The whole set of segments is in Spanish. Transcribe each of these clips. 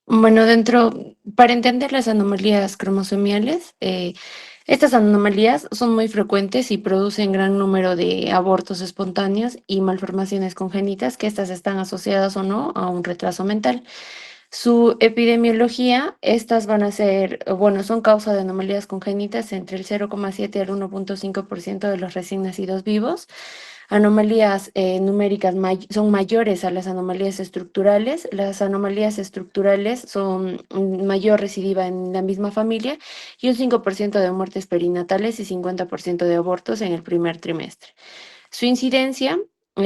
Bueno, para entender las anomalías cromosomiales, estas anomalías son muy frecuentes y producen gran número de abortos espontáneos y malformaciones congénitas, que estas están asociadas o no a un retraso mental. Su epidemiología, estas van a ser, bueno, son causa de anomalías congénitas entre el 0,7 al 1,5% de los recién nacidos vivos. Anomalías numéricas son mayores a las anomalías estructurales. Las anomalías estructurales son mayor recidiva en la misma familia y un 5% de muertes perinatales y 50% de abortos en el primer trimestre. Su incidencia,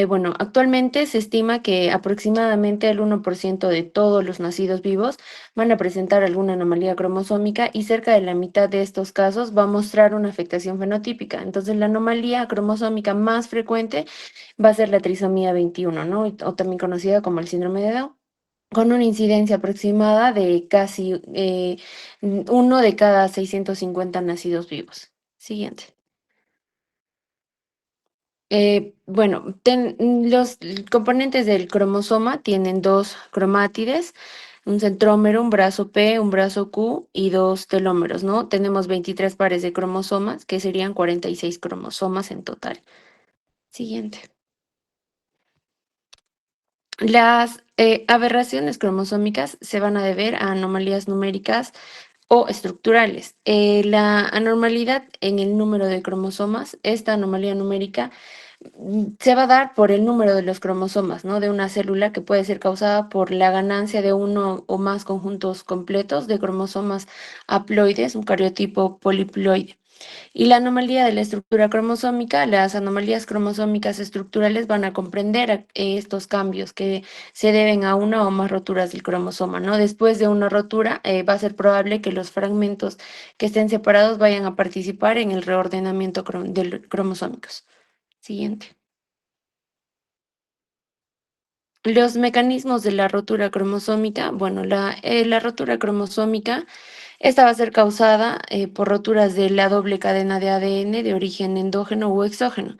bueno, actualmente se estima que aproximadamente el 1% de todos los nacidos vivos van a presentar alguna anomalía cromosómica y cerca de la mitad de estos casos va a mostrar una afectación fenotípica. Entonces, la anomalía cromosómica más frecuente va a ser la trisomía 21, ¿no? O también conocida como el síndrome de Down, con una incidencia aproximada de casi 1 de cada 650 nacidos vivos. Siguiente. Los componentes del cromosoma tienen dos cromátides, un centrómero, un brazo P, un brazo Q y dos telómeros, ¿no? Tenemos 23 pares de cromosomas, que serían 46 cromosomas en total. Siguiente. Las aberraciones cromosómicas se van a deber a anomalías numéricas o estructurales. La anormalidad en el número de cromosomas, esta anomalía numérica se va a dar por el número de los cromosomas, ¿no? De una célula, que puede ser causada por la ganancia de uno o más conjuntos completos de cromosomas haploides, un cariotipo poliploide. Y la anomalía de la estructura cromosómica, las anomalías cromosómicas estructurales van a comprender estos cambios que se deben a una o más roturas del cromosoma, ¿no? Después de una rotura, va a ser probable que los fragmentos que estén separados vayan a participar en el reordenamiento de cromosómicos. Siguiente. Los mecanismos de la rotura cromosómica, bueno, la rotura cromosómica, esta va a ser causada por roturas de la doble cadena de ADN de origen endógeno o exógeno.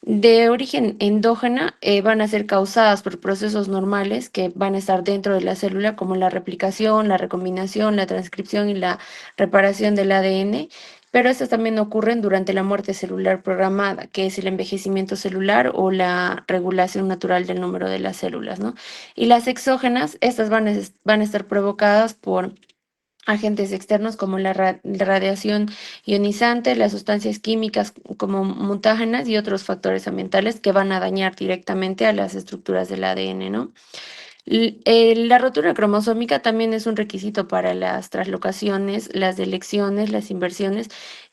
De origen endógena, van a ser causadas por procesos normales que van a estar dentro de la célula, como la replicación, la recombinación, la transcripción y la reparación del ADN, pero estas también ocurren durante la muerte celular programada, que es el envejecimiento celular o la regulación natural del número de las células, ¿no? Y las exógenas, estas van a estar provocadas por agentes externos como la radiación ionizante, las sustancias químicas como mutágenas y otros factores ambientales que van a dañar directamente a las estructuras del ADN, ¿no? La rotura cromosómica también es un requisito para las traslocaciones, las delecciones, las inversiones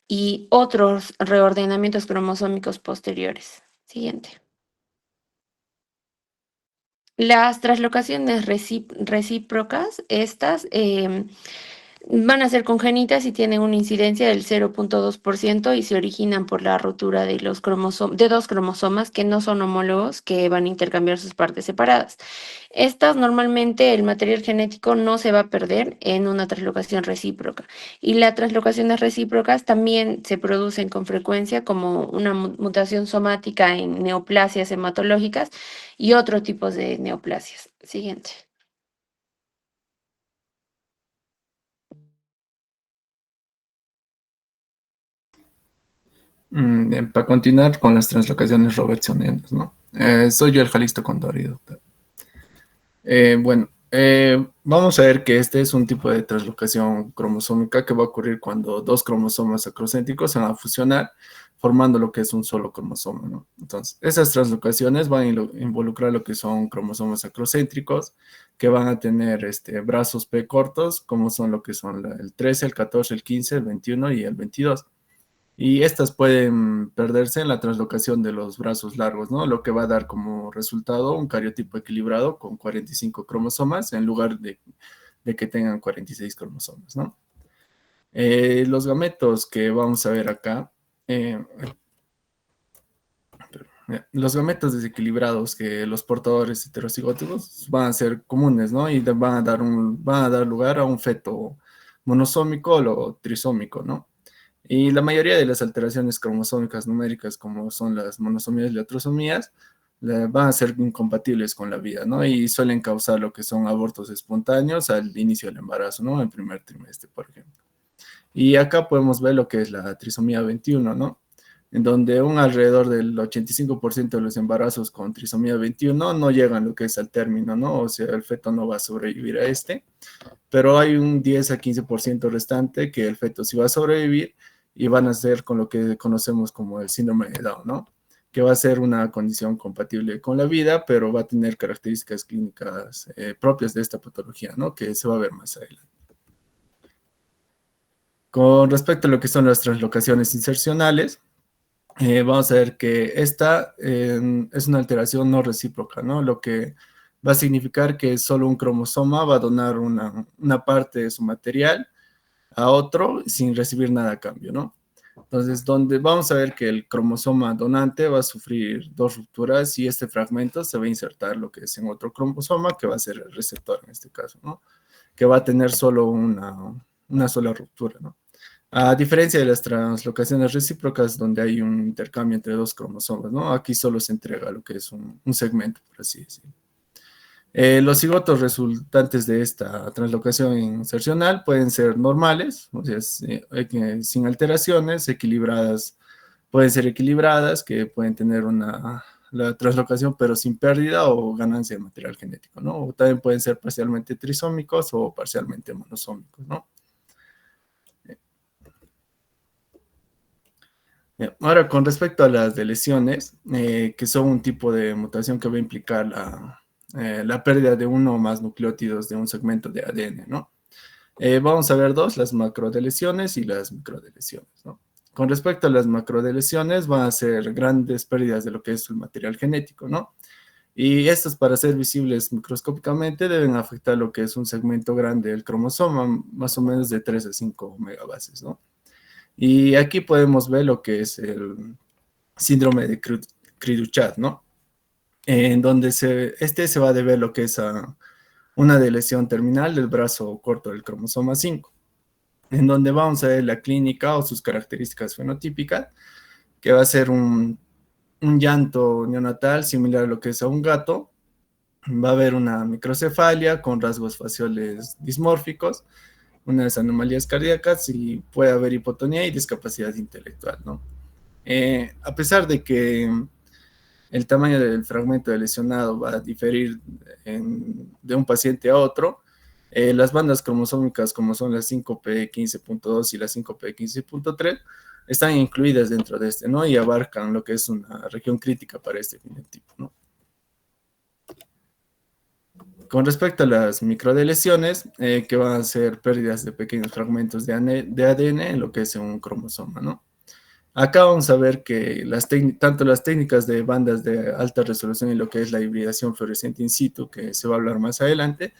y otros reordenamientos cromosómicos posteriores. Siguiente. Las traslocaciones recíprocas, estas van a ser congénitas y tienen una incidencia del 0,2% y se originan por la rotura de de dos cromosomas que no son homólogos, que van a intercambiar sus partes separadas. Estas normalmente el material genético no se va a perder en una translocación recíproca. Y las translocaciones recíprocas también se producen con frecuencia como una mutación somática en neoplasias hematológicas y otros tipos de neoplasias. Siguiente. Para continuar con las translocaciones robertsonianas, ¿no? Soy yo el Jalisto Condorido. Vamos a ver que este es un tipo de translocación cromosómica que va a ocurrir cuando dos cromosomas acrocéntricos se van a fusionar, formando lo que es un solo cromosoma, ¿no? Entonces, esas translocaciones van a involucrar lo que son cromosomas acrocéntricos, que van a tener brazos P cortos, como son lo que son el 13, el 14, el 15, el 21 y el 22. Y estas pueden perderse en la translocación de los brazos largos, ¿no? Lo que va a dar como resultado un cariotipo equilibrado con 45 cromosomas en lugar de que tengan 46 cromosomas, ¿no? Los gametos que vamos a ver acá, eh, los gametos desequilibrados que los portadores heterocigóticos van a ser comunes, ¿no? Y van a dar lugar a un feto monosómico o trisómico, ¿no? Y la mayoría de las alteraciones cromosómicas numéricas, como son las monosomías y las trasomías, van a ser incompatibles con la vida, ¿no? Y suelen causar lo que son abortos espontáneos al inicio del embarazo, ¿no? En primer trimestre, por ejemplo. Y acá podemos ver lo que es la trisomía 21, ¿no? En donde un alrededor del 85% de los embarazos con trisomía 21 no llegan lo que es al término, ¿no? O sea, el feto no va a sobrevivir a este, pero hay un 10 a 15% restante que el feto sí va a sobrevivir y van a ser con lo que conocemos como el síndrome de Down, ¿no? Que va a ser una condición compatible con la vida, pero va a tener características clínicas propias de esta patología, ¿no? Que se va a ver más adelante. Con respecto a lo que son las translocaciones insercionales, vamos a ver que esta es una alteración no recíproca, ¿no? Lo que va a significar que solo un cromosoma va a donar una parte de su material a otro sin recibir nada a cambio, ¿no? Entonces, donde vamos a ver que el cromosoma donante va a sufrir dos rupturas y este fragmento se va a insertar lo que es en otro cromosoma, que va a ser el receptor en este caso, ¿no? Que va a tener solo una sola ruptura, ¿no? A diferencia de las translocaciones recíprocas, donde hay un intercambio entre dos cromosomas, ¿no? Aquí solo se entrega lo que es un segmento, por así decirlo. Los cigotos resultantes de esta translocación insercional pueden ser normales, o sea, sin alteraciones, equilibradas, pueden ser equilibradas, que pueden tener la translocación pero sin pérdida o ganancia de material genético, ¿no? O también pueden ser parcialmente trisómicos o parcialmente monosómicos, ¿no? Ahora, con respecto a las de lesiones, que son un tipo de mutación que va a implicar la pérdida de uno o más nucleótidos de un segmento de ADN, ¿no? Vamos a ver dos, las macrodelesiones y las microdelesiones, ¿no? Con respecto a las macrodelesiones, van a ser grandes pérdidas de lo que es el material genético, ¿no? Y estas, para ser visibles microscópicamente, deben afectar lo que es un segmento grande del cromosoma, más o menos de 3 a 5 megabases, ¿no? Y aquí podemos ver lo que es el síndrome de Cri-du-Chat, ¿no? En donde este se va a deber lo que es a una lesión terminal del brazo corto del cromosoma 5, en donde vamos a ver la clínica o sus características fenotípicas, que va a ser un llanto neonatal similar a lo que es a un gato, va a haber una microcefalia con rasgos faciales dismórficos, unas anomalías cardíacas y puede haber hipotonía y discapacidad intelectual, ¿no? A pesar de que el tamaño del fragmento de lesionado va a diferir de un paciente a otro, las bandas cromosómicas como son las 5p15.2 y las 5p15.3 están incluidas dentro de este, ¿no? Y abarcan lo que es una región crítica para este fenotipo, ¿no? Con respecto a las microdelesiones, que van a ser pérdidas de pequeños fragmentos de ADN en lo que es un cromosoma, ¿no? Acá vamos a ver que tanto las técnicas de bandas de alta resolución y lo que es la hibridación fluorescente in situ, que se va a hablar más adelante,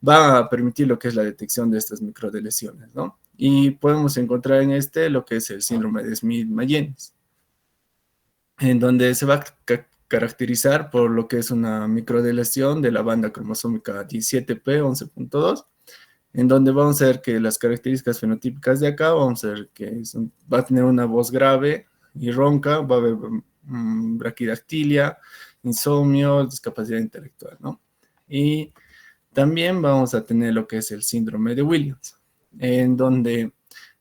va a permitir lo que es la detección de estas microdelesiones, ¿no? Y podemos encontrar en lo que es el síndrome de Smith-Magenis, en donde se va a caracterizar por lo que es una microdeleción de la banda cromosómica 17p11.2, en donde vamos a ver que las características fenotípicas de acá, vamos a ver que va a tener una voz grave y ronca, va a haber braquidactilia, insomnio, discapacidad intelectual, ¿no? Y también vamos a tener lo que es el síndrome de Williams, en donde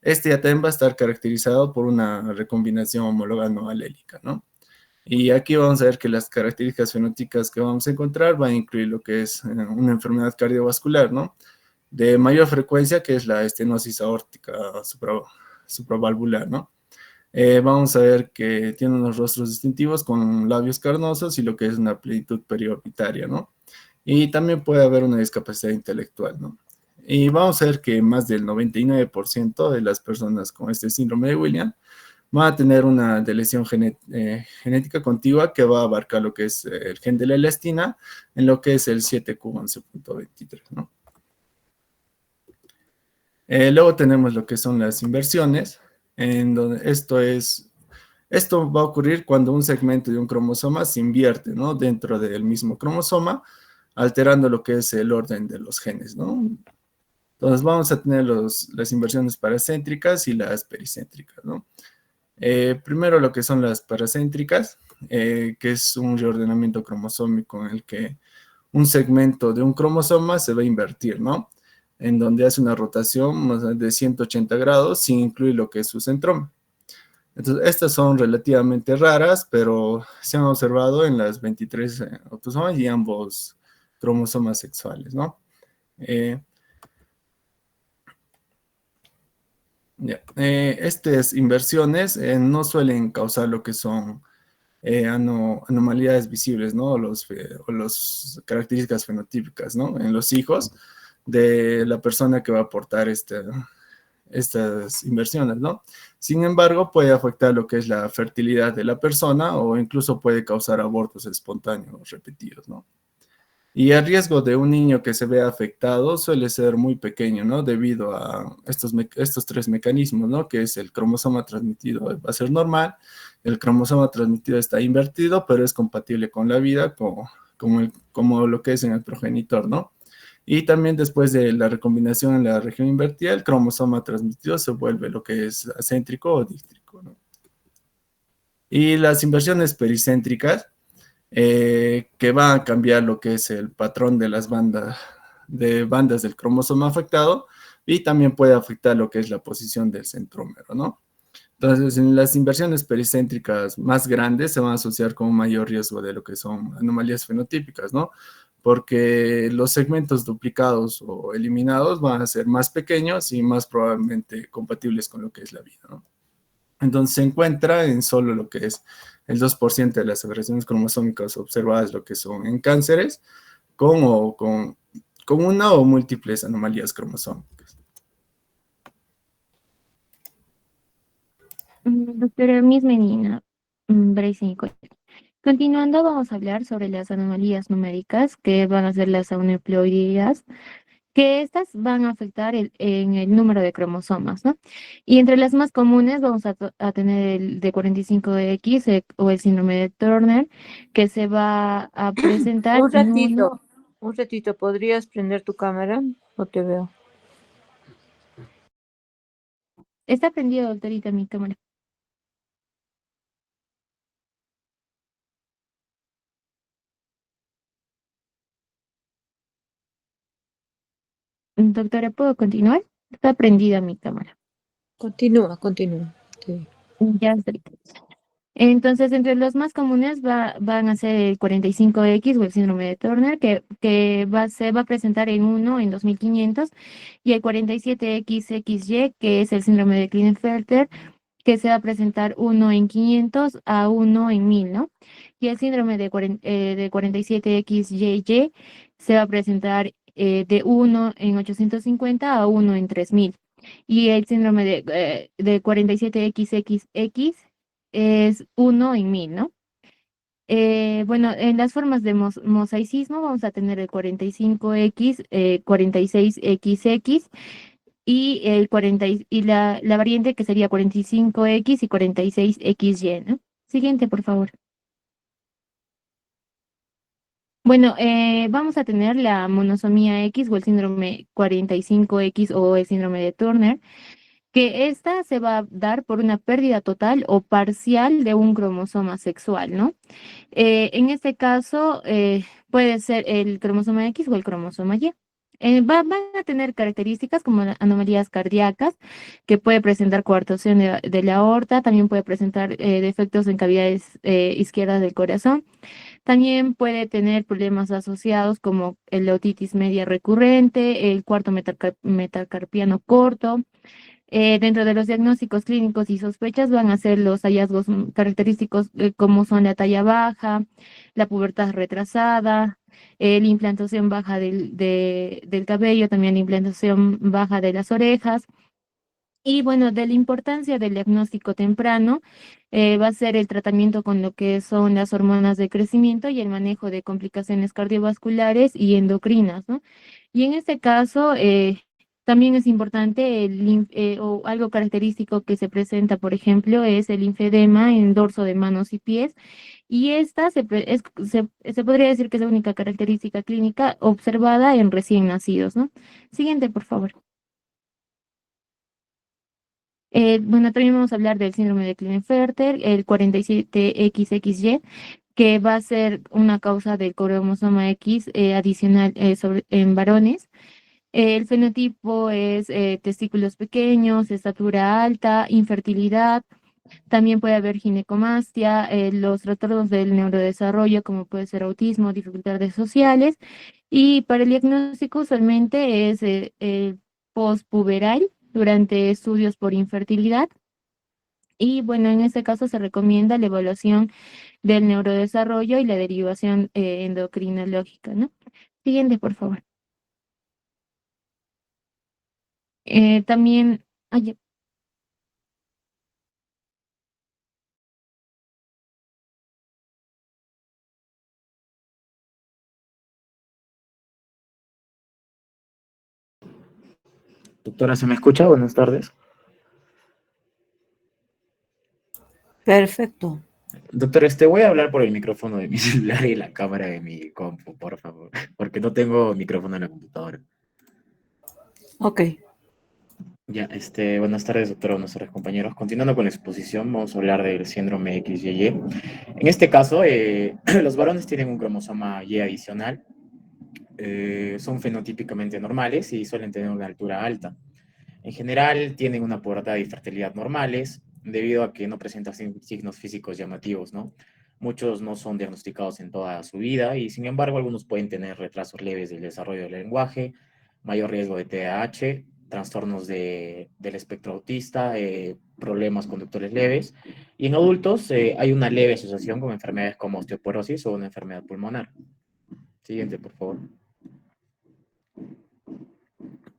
este ya también va a estar caracterizado por una recombinación homóloga no alélica, ¿no? Y aquí vamos a ver que las características fenotípicas que vamos a encontrar van a incluir lo que es una enfermedad cardiovascular, ¿no? De mayor frecuencia, que es la estenosis aórtica supravalvular, ¿no? Vamos a ver que tiene unos rostros distintivos con labios carnosos y lo que es una plenitud periorbitaria, ¿no? Y también puede haber una discapacidad intelectual, ¿no? Y vamos a ver que más del 99% de las personas con este síndrome de Williams van a tener una lesión genética contigua que va a abarcar lo que es el gen de la elastina en lo que es el 7q11.23, ¿no? Luego tenemos lo que son las inversiones, en donde esto va a ocurrir cuando un segmento de un cromosoma se invierte, ¿no? Dentro del mismo cromosoma, alterando lo que es el orden de los genes, ¿no? Entonces vamos a tener las inversiones paracéntricas y las pericéntricas, ¿no? Primero lo que son las paracéntricas, que es un reordenamiento cromosómico en el que un segmento de un cromosoma se va a invertir, ¿no? En donde hace una rotación de 180 grados sin incluir lo que es su centroma. Entonces, estas son relativamente raras, pero se han observado en las 23 autosomas y ambos cromosomas sexuales, ¿no? Eh, estas inversiones no suelen causar lo que son anomalías visibles, ¿no? O las características fenotípicas, ¿no? En los hijos de la persona que va a aportar estas inversiones, ¿no? Sin embargo, puede afectar lo que es la fertilidad de la persona o incluso puede causar abortos espontáneos repetidos, ¿no? Y el riesgo de un niño que se vea afectado suele ser muy pequeño, ¿no? Debido a estos tres mecanismos, ¿no? Que es el cromosoma transmitido va a ser normal, el cromosoma transmitido está invertido, pero es compatible con la vida, como lo que es en el progenitor, ¿no? Y también después de la recombinación en la región invertida, el cromosoma transmitido se vuelve lo que es acéntrico o dístrico, ¿no? Y las inversiones pericéntricas que va a cambiar lo que es el patrón de las bandas del cromosoma afectado y también puede afectar lo que es la posición del centrómero, ¿no? Entonces, en las inversiones pericéntricas más grandes se van a asociar con un mayor riesgo de lo que son anomalías fenotípicas, ¿no? Porque los segmentos duplicados o eliminados van a ser más pequeños y más probablemente compatibles con lo que es la vida, ¿no? Entonces se encuentra en solo lo que es el 2% de las alteraciones cromosómicas observadas, lo que son en cánceres, con una o múltiples anomalías cromosómicas. Doctora Miss Medina, Brace. Continuando, vamos a hablar sobre las anomalías numéricas, que van a ser las aneuploidías, que estas van a afectar en el número de cromosomas, ¿no? Y entre las más comunes vamos a tener el de 45X o el síndrome de Turner, que se va a presentar Un en uno. ratito, un ratito, ¿podrías prender tu cámara? No te veo. Está prendido, doctorita, mi cámara. Doctora, ¿puedo continuar? Está prendida mi cámara. Continúa, continúa. Sí. Ya estoy. Entonces, entre los más comunes van a ser el 45X o el síndrome de Turner, se va a presentar en uno en 2500, y el 47XXY, que es el síndrome de Klinefelter, que se va a presentar uno en 500 a uno en 1000, ¿no? Y el síndrome de 47XYY se va a presentar de uno en 850 a uno en 3000. Y el síndrome de 47XXX es uno en 1000, ¿no? Bueno, en las formas de mosaicismo vamos a tener el 45X, 46XX y la variante que sería 45X y 46XY, ¿no? Siguiente, por favor. Bueno, vamos a tener la monosomía X o el síndrome 45X o el síndrome de Turner, que esta se va a dar por una pérdida total o parcial de un cromosoma sexual, ¿no? En este caso, puede ser el cromosoma X o el cromosoma Y. Van a tener características como anomalías cardíacas, que puede presentar coartación de la aorta, también puede presentar defectos en cavidades izquierdas del corazón. También puede tener problemas asociados como el otitis media recurrente, el cuarto metacarpiano corto. Dentro de los diagnósticos clínicos y sospechas van a ser los hallazgos característicos como son la talla baja, la pubertad retrasada, la implantación baja del cabello, también la implantación baja de las orejas. Y bueno, de la importancia del diagnóstico temprano, va a ser el tratamiento con lo que son las hormonas de crecimiento y el manejo de complicaciones cardiovasculares y endocrinas, ¿no? Y en este caso, también es importante o algo característico que se presenta, por ejemplo, es el linfedema en dorso de manos y pies. Y esta se podría decir que es la única característica clínica observada en recién nacidos, ¿no? Siguiente, por favor. Bueno, también vamos a hablar del síndrome de Klinefelter, el 47XXY, que va a ser una causa del cromosoma X adicional en varones. El fenotipo es testículos pequeños, estatura alta, infertilidad. También puede haber ginecomastia, los trastornos del neurodesarrollo, como puede ser autismo, dificultades sociales. Y para el diagnóstico usualmente es el postpuberal durante estudios por infertilidad. Y bueno, en este caso se recomienda la evaluación del neurodesarrollo y la derivación endocrinológica, ¿no? Siguiente, por favor. También, ay, Doctora, ¿se me escucha? Buenas tardes. Perfecto. Doctor, voy a hablar por el micrófono de mi celular y la cámara de mi compu, por favor, porque no tengo micrófono en la computadora. Ok. Ya, buenas tardes, doctora, buenas tardes, compañeros. Continuando con la exposición, vamos a hablar del síndrome XYY. En este caso, los varones tienen un cromosoma Y adicional, son fenotípicamente normales y suelen tener una altura alta. En general, tienen una pubertad y fertilidad normales, debido a que no presentan signos físicos llamativos, ¿no? Muchos no son diagnosticados en toda su vida y, sin embargo, algunos pueden tener retrasos leves del desarrollo del lenguaje, mayor riesgo de TDAH, trastornos del espectro autista, problemas conductuales leves. Y en adultos hay una leve asociación con enfermedades como osteoporosis o una enfermedad pulmonar. Siguiente, por favor.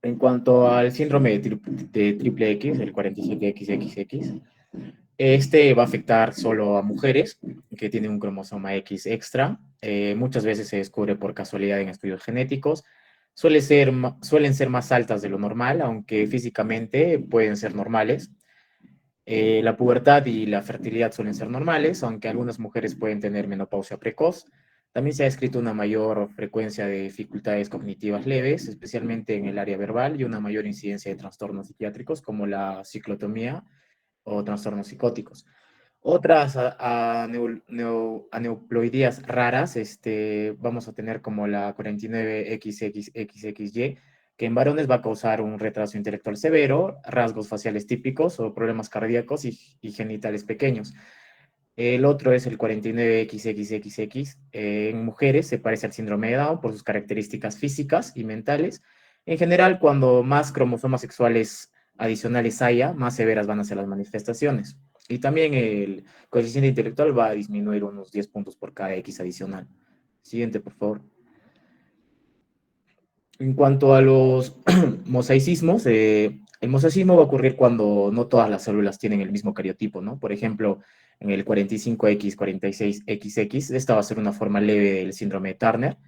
En cuanto al síndrome de triple X, el 47XXX, este va a afectar solo a mujeres que tienen un cromosoma X extra. Muchas veces se descubre por casualidad en estudios genéticos. Suelen ser más altas de lo normal, aunque físicamente pueden ser normales. La pubertad y la fertilidad suelen ser normales, aunque algunas mujeres pueden tener menopausia precoz. También se ha descrito una mayor frecuencia de dificultades cognitivas leves, especialmente en el área verbal, y una mayor incidencia de trastornos psiquiátricos como la ciclotomía o trastornos psicóticos. Otras aneuploidías raras, vamos a tener como la 49XXXY, que en varones va a causar un retraso intelectual severo, rasgos faciales típicos o problemas cardíacos y genitales pequeños. El otro es el 49XXXX. En mujeres se parece al síndrome de Down por sus características físicas y mentales. En general, cuando más cromosomas sexuales adicionales haya, más severas van a ser las manifestaciones. Y también el coeficiente intelectual va a disminuir unos 10 puntos por cada X adicional. Siguiente, por favor. En cuanto a los mosaicismos, el mosaicismo va a ocurrir cuando no todas las células tienen el mismo cariotipo, ¿no? Por ejemplo, en el 45X46XX, esta va a ser una forma leve del síndrome de Turner.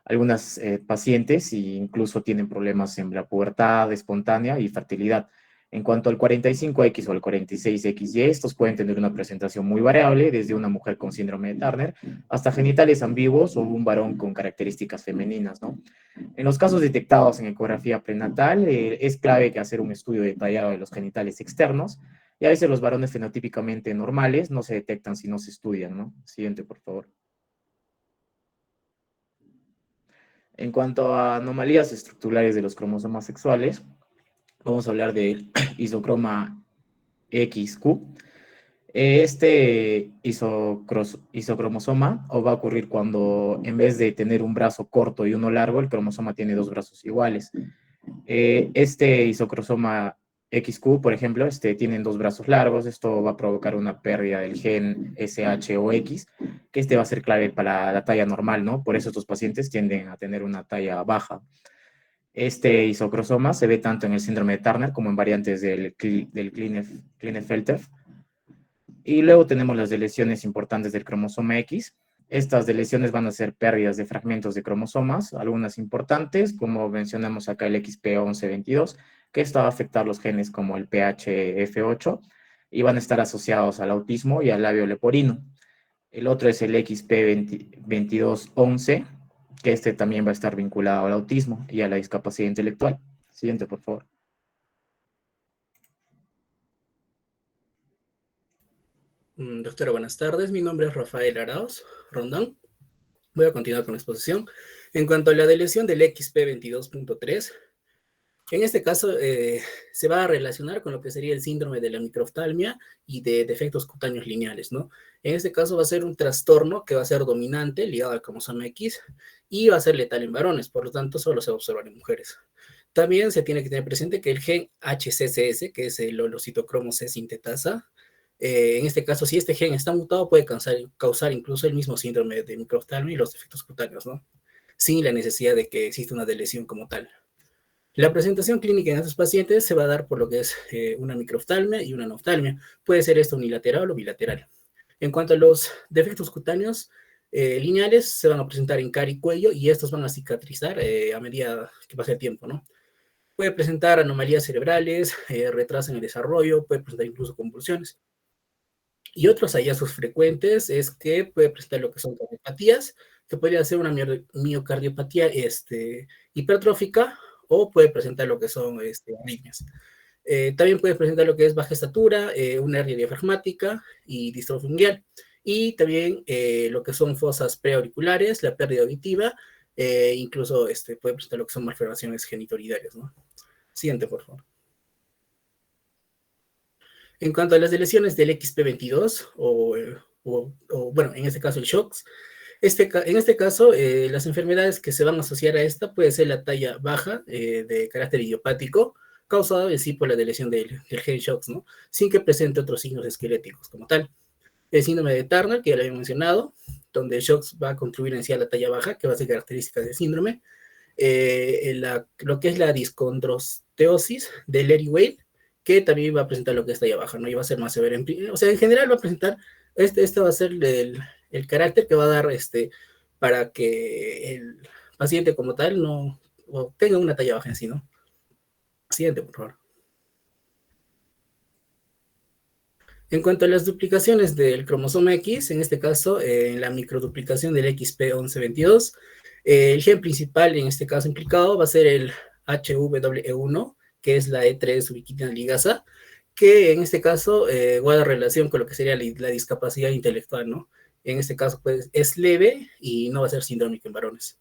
Algunas pacientes incluso tienen problemas en la pubertad espontánea y fertilidad. En cuanto al 45X o al 46XY, estos pueden tener una presentación muy variable, desde una mujer con síndrome de Turner hasta genitales ambiguos o un varón con características femeninas, ¿no? En los casos detectados en ecografía prenatal, es clave que hacer un estudio detallado de los genitales externos, y a veces los varones fenotípicamente normales no se detectan si no se estudian, ¿no? Siguiente, por favor. En cuanto a anomalías estructurales de los cromosomas sexuales, vamos a hablar del isocroma XQ. Isocromosoma o va a ocurrir cuando en vez de tener un brazo corto y uno largo, el cromosoma tiene dos brazos iguales. Este isocromosoma XQ, por ejemplo, tienen dos brazos largos. Esto va a provocar una pérdida del gen SH o X, que va a ser clave para la talla normal, ¿no? Por eso estos pacientes tienden a tener una talla baja. Este isocromosoma se ve tanto en el síndrome de Turner como en variantes del Klinefelter. Y luego tenemos las deleciones importantes del cromosoma X. Estas deleciones van a ser pérdidas de fragmentos de cromosomas, algunas importantes, como mencionamos acá el XP1122, que esto va a afectar los genes como el PHF8 y van a estar asociados al autismo y al labio leporino. El otro es el XP2211, que también va a estar vinculado al autismo y a la discapacidad intelectual. Siguiente, por favor. Doctora, buenas tardes. Mi nombre es Rafael Arauz Rondón. Voy a continuar con la exposición. En cuanto a la deleción del XP22.3, en este caso se va a relacionar con lo que sería el síndrome de la microftalmia y de defectos cutáneos lineales, ¿no? En este caso va a ser un trastorno que va a ser dominante, ligado al cromosoma X, y va a ser letal en varones, por lo tanto solo se va a observar en mujeres. También se tiene que tener presente que el gen HCCS, que es el holocitocromo C sintetasa, en este caso, si este gen está mutado, puede causar incluso el mismo síndrome de microftalmia y los defectos cutáneos, ¿no? Sin la necesidad de que exista una deleción como tal. La presentación clínica en estos pacientes se va a dar por lo que es una microftalmia y una anoftalmia. Puede ser esto unilateral o bilateral. En cuanto a los defectos cutáneos lineales, se van a presentar en cara y cuello y estos van a cicatrizar a medida que pase el tiempo, ¿no? Puede presentar anomalías cerebrales, retraso en el desarrollo, puede presentar incluso convulsiones. Y otros hallazgos frecuentes es que puede presentar lo que son cardiopatías, que podría ser una miocardiopatía hipertrófica, o puede presentar lo que son arritmias. También puede presentar lo que es baja estatura, una hernia diafragmática y distrofia unguial. Y también lo que son fosas preauriculares, la pérdida auditiva, incluso puede presentar lo que son malformaciones genitourinarias, ¿no? Siguiente, por favor. En cuanto a las lesiones del XP22, bueno, en este caso el SHOX, en este caso, las enfermedades que se van a asociar a esta puede ser la talla baja de carácter idiopático, causado en sí por la deleción del gen SHOX, ¿no? Sin que presente otros signos esqueléticos como tal. El síndrome de Turner, que ya lo había mencionado, donde el SHOX va a contribuir en sí a la talla baja, que va a ser característica del síndrome. Lo que es la discondrosteosis de Leri-Weill, que también va a presentar lo que es talla baja, ¿no? Y va a ser más severo. O sea, en general va a presentar, este va a ser el carácter que va a dar para que el paciente como tal no tenga una talla baja en sí, ¿no? Siguiente, por favor. En cuanto a las duplicaciones del cromosoma X, en este caso, en la microduplicación del XP1122, el gen principal en este caso implicado va a ser el HWE1, que es la E3 ubiquitina ligasa, que en este caso guarda relación con lo que sería la discapacidad intelectual, ¿no? En este caso, pues, es leve y no va a ser sindrómico en varones.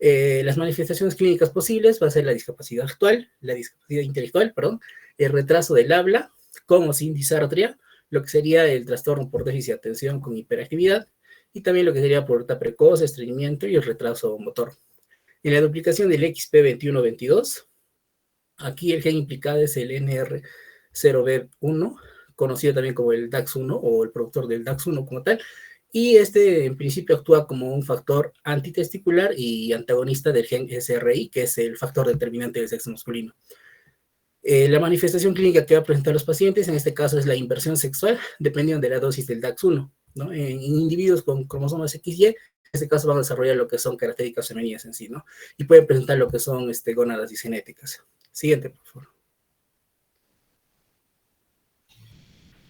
Las manifestaciones clínicas posibles va a ser la discapacidad actual, la discapacidad intelectual, perdón, el retraso del habla, con o sin disartria, lo que sería el trastorno por déficit de atención con hiperactividad, y también lo que sería pubertad precoz, estreñimiento y el retraso motor. En la duplicación del XP2122, aquí el gen implicado es el NR0B1, conocido también como el DAX1 o el productor del DAX1 como tal, y en principio actúa como un factor antitesticular y antagonista del gen SRI, que es el factor determinante del sexo masculino. La manifestación clínica que va a presentar los pacientes, en este caso, es la inversión sexual, dependiendo de la dosis del DAX1, ¿no? En individuos con cromosomas XY, en este caso van a desarrollar lo que son características femeninas en sí, ¿no? Y pueden presentar lo que son gónadas disgenéticas. Siguiente, por favor.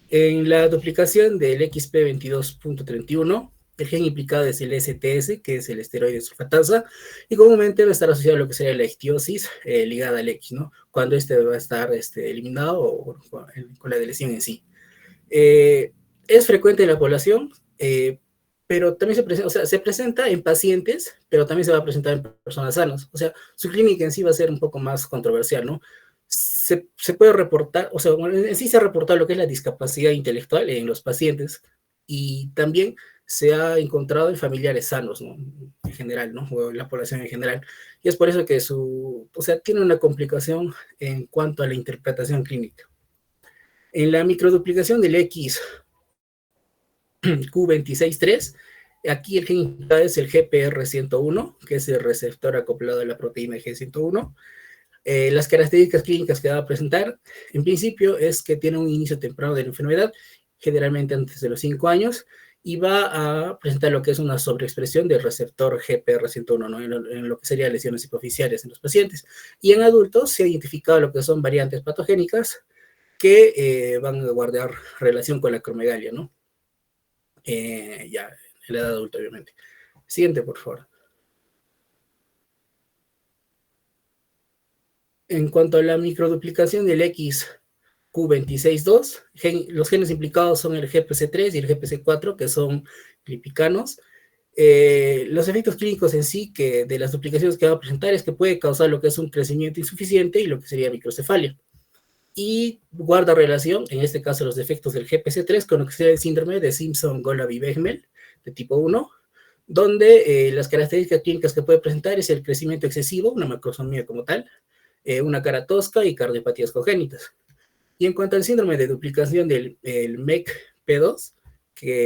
En la duplicación del XP22.31, el gen implicado es el STS, que es el esteroide sulfatasa, y comúnmente va a estar asociado a lo que sería la ictiosis ligada al X, ¿no? Cuando va a estar eliminado o con la deleción en sí. Es frecuente en la población, pero también se presenta en pacientes, pero también se va a presentar en personas sanas. O sea, su clínica en sí va a ser un poco más controversial, ¿no? Se puede reportar, o sea, en sí se ha reportado lo que es la discapacidad intelectual en los pacientes, y también se ha encontrado en familiares sanos, ¿no? En general, ¿no? O en la población en general. Y es por eso que o sea, tiene una complicación en cuanto a la interpretación clínica. En la microduplicación del XQ263, aquí el gen implicado es el GPR101, que es el receptor acoplado a la proteína G101. Las características clínicas que va a presentar, en principio, es que tiene un inicio temprano de la enfermedad, generalmente antes de los 5 años, y va a presentar lo que es una sobreexpresión del receptor GPR101, ¿no? En lo que serían lesiones hipoficiales en los pacientes. Y en adultos se ha identificado lo que son variantes patogénicas que van a guardar relación con la acromegalia, ¿no? Ya, en la edad adulta, obviamente. Siguiente, por favor. En cuanto a la microduplicación del Q262. Los genes implicados son el GPC3 y el GPC4, que son glipicanos. Los efectos clínicos en sí, que de las duplicaciones que va a presentar, es que puede causar lo que es un crecimiento insuficiente y lo que sería microcefalia. Y guarda relación, en este caso, los defectos del GPC3 con lo que sería el síndrome de Simpson-Golagi-Behmel de tipo 1, donde las características clínicas que puede presentar es el crecimiento excesivo, una macrosomía como tal, una cara tosca y cardiopatías congénitas. Y en cuanto al síndrome de duplicación del MECP2,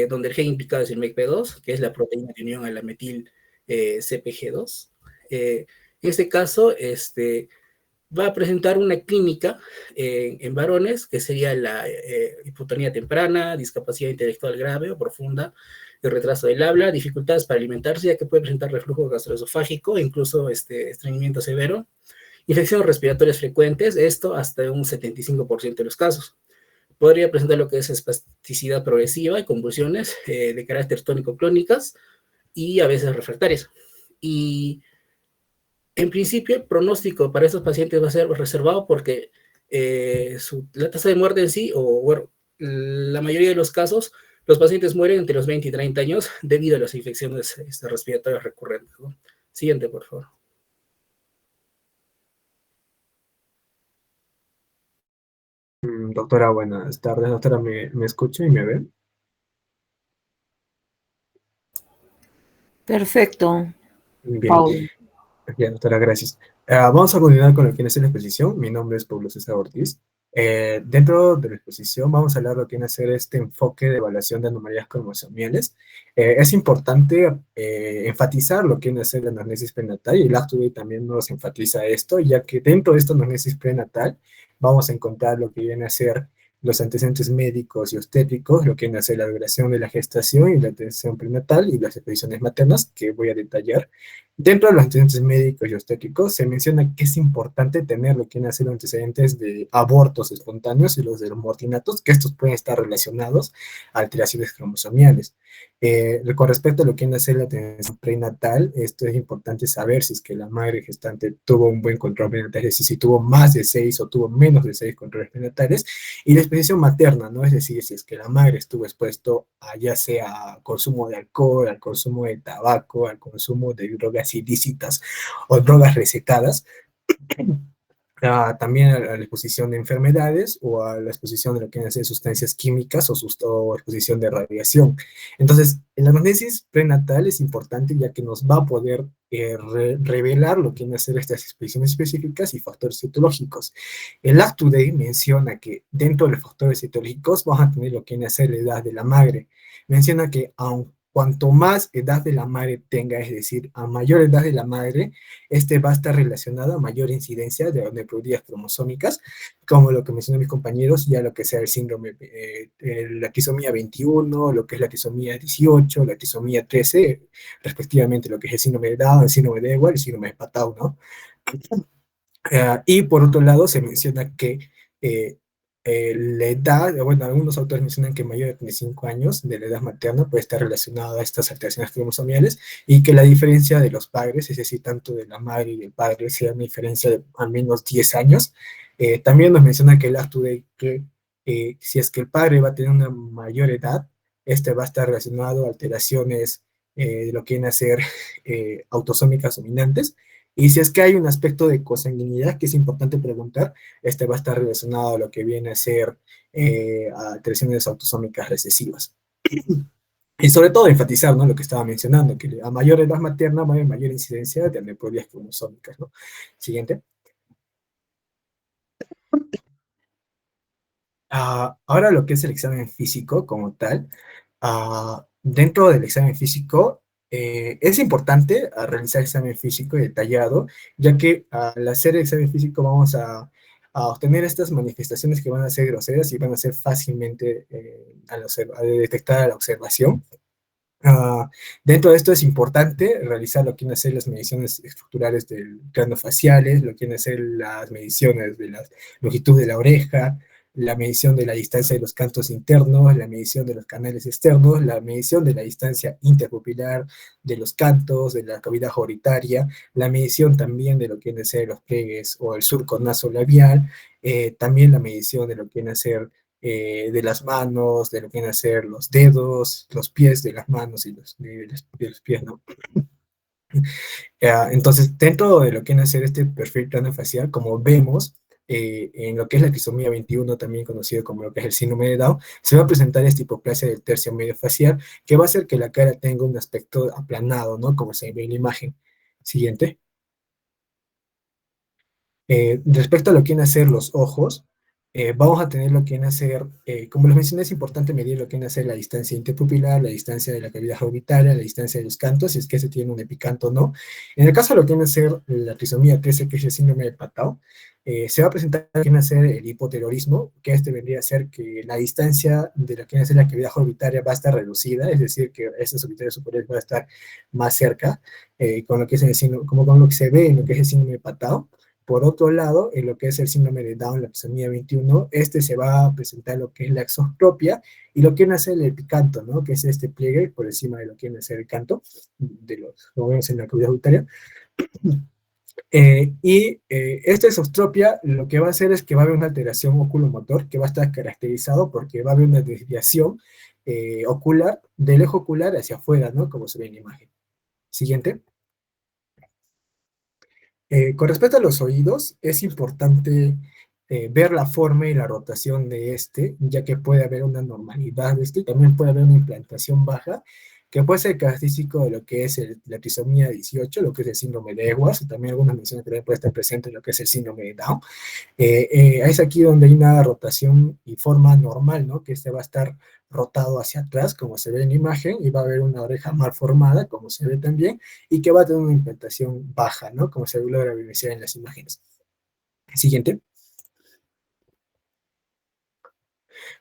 donde el gen implicado es el MECP2, que es la proteína de unión a la metil CpG2, en este caso va a presentar una clínica en varones, que sería la hipotonía temprana, discapacidad intelectual grave o profunda, el retraso del habla, dificultades para alimentarse, ya que puede presentar reflujo gastroesofágico, incluso estreñimiento severo, infecciones respiratorias frecuentes, esto hasta un 75% de los casos. Podría presentar lo que es espasticidad progresiva y convulsiones de carácter tónico-clónicas y a veces refractarias. Y en principio, el pronóstico para estos pacientes va a ser reservado porque la tasa de muerte en sí, o bueno, la mayoría de los casos, los pacientes mueren entre los 20 y 30 años debido a las infecciones respiratorias recurrentes, ¿no? Siguiente, por favor. Doctora, buenas tardes. Doctora, ¿me escucha y me ve? Perfecto, Bien, Paul. bien, doctora, gracias. Vamos a continuar con lo que es la exposición. Mi nombre es Pablo César Ortiz. Dentro de la exposición vamos a hablar de lo que viene a ser este enfoque de evaluación de anomalías cromosomiales. Es importante enfatizar lo que viene a ser la anamnesis prenatal, y el UpToDate también nos enfatiza esto, ya que dentro de esta anamnesis prenatal vamos a encontrar lo que viene a ser los antecedentes médicos y obstétricos, lo que viene a ser la duración de la gestación y la atención prenatal y las expediciones maternas, que voy a detallar. Dentro de los antecedentes médicos y obstétricos se menciona que es importante tener lo que viene a ser los antecedentes de abortos espontáneos y los de los mortinatos, que estos pueden estar relacionados a alteraciones cromosomiales. Con respecto a lo que viene a ser la atención prenatal, esto es importante saber si es que la madre gestante tuvo un buen control prenatal, es decir, si tuvo más de 6 o tuvo menos de 6 controles prenatales, y la exposición materna, ¿no? Es decir, si es que la madre estuvo expuesto a ya sea consumo de alcohol, al consumo de tabaco, al consumo de drogas ilícitas o drogas recetadas, también a la exposición de enfermedades o a la exposición de lo que vienen a ser sustancias químicas o exposición de radiación. Entonces, la anamnesis prenatal es importante, ya que nos va a poder revelar lo que vienen a ser estas exposiciones específicas y factores citológicos. El UpToDate menciona que dentro de los factores citológicos vamos a tener lo que viene a ser la edad de la madre. Menciona que cuanto más edad de la madre tenga, es decir, a mayor edad de la madre, va a estar relacionado a mayor incidencia de neoploidías cromosómicas, como lo que mencionan mis compañeros, ya lo que sea el síndrome, la trisomía 21, lo que es la trisomía 18, la trisomía 13, respectivamente lo que es el síndrome de Down, el síndrome de Ewald, el síndrome de Patau, ¿no? Y por otro lado, se menciona que la edad, bueno, algunos autores mencionan que mayor de 35 años de la edad materna puede estar relacionada a estas alteraciones cromosomiales, y que la diferencia de los padres, es decir, tanto de la madre y del padre, sea una diferencia de al menos 10 años. También nos menciona que el UpToDate, que si es que el padre va a tener una mayor edad, va a estar relacionado a alteraciones de lo que viene a ser autosómicas dominantes. Y si es que hay un aspecto de consanguinidad que es importante preguntar, va a estar relacionado a lo que viene a ser alteraciones autosómicas recesivas. Y sobre todo enfatizar, ¿no?, lo que estaba mencionando, que a mayor edad materna va a haber mayor incidencia de aneuploidías cromosómicas, ¿no? Siguiente. Ahora lo que es el examen físico como tal. Dentro del examen físico, es importante realizar el examen físico detallado, ya que al hacer el examen físico vamos a obtener estas manifestaciones que van a ser groseras y van a ser fácilmente a detectar a la observación. Dentro de esto es importante realizar lo que vienen a ser las mediciones estructurales del cráneo faciales, lo que vienen a ser las mediciones de la longitud de la oreja, la medición de la distancia de los cantos internos, la medición de los canales externos, la medición de la distancia interpupilar de los cantos, de la cavidad orbitaria, la medición también de lo que viene a ser los pliegues o el surco nasolabial, también la medición de lo que viene a ser de las manos, de lo que vienen a ser los dedos, los pies de las manos y de los pies, ¿no? Entonces, dentro de lo que viene a ser este perfil plano facial, como vemos, en lo que es la trisomía 21, también conocido como lo que es el síndrome de Down, se va a presentar esta hipoplasia del tercio medio facial, que va a hacer que la cara tenga un aspecto aplanado, ¿no? Como se ve en la imagen. Siguiente. Respecto a lo que vienen a ser los ojos, vamos a tener lo que viene a ser, como les mencioné, es importante medir lo que viene a ser la distancia interpupilar, la distancia de la cavidad orbitaria, la distancia de los cantos, si es que se tiene un epicanto o no. En el caso de lo que viene a ser la trisomía 13, que es el síndrome de Patau, se va a presentar lo que viene a ser el hipoterorismo, que este vendría a ser que la distancia de lo que viene a ser la cavidad orbitaria va a estar reducida, es decir, que esas orbitales superiores van a estar más cerca, con lo que es el síndrome, como con lo que se ve en lo que es el síndrome de Patau. Por otro lado, en lo que es el síndrome de Down, la trisomía 21, este se va a presentar lo que es la exotropia y lo que viene a ser el epicanto, ¿no? Que es este pliegue por encima de lo que viene a ser el canto, de los como vemos en la cavidad auditoria. Esta exotropia lo que va a hacer es que va a haber una alteración oculomotor que va a estar caracterizado porque va a haber una desviación ocular, del eje ocular hacia afuera, ¿no? Como se ve en la imagen. Siguiente. Con respecto a los oídos, es importante ver la forma y la rotación de este, ya que puede haber una normalidad de este, y también puede haber una implantación baja, que puede ser característico de lo que es la trisomía 18, lo que es el síndrome de Edwards, y también algunas menciones que puede estar presente en lo que es el síndrome de Down. Es aquí donde hay una rotación y forma normal, ¿no? Que este va a estar rotado hacia atrás, como se ve en la imagen, y va a haber una oreja mal formada, como se ve también, y que va a tener una implantación baja, ¿no? Como se logra evidenciar en las imágenes. Siguiente.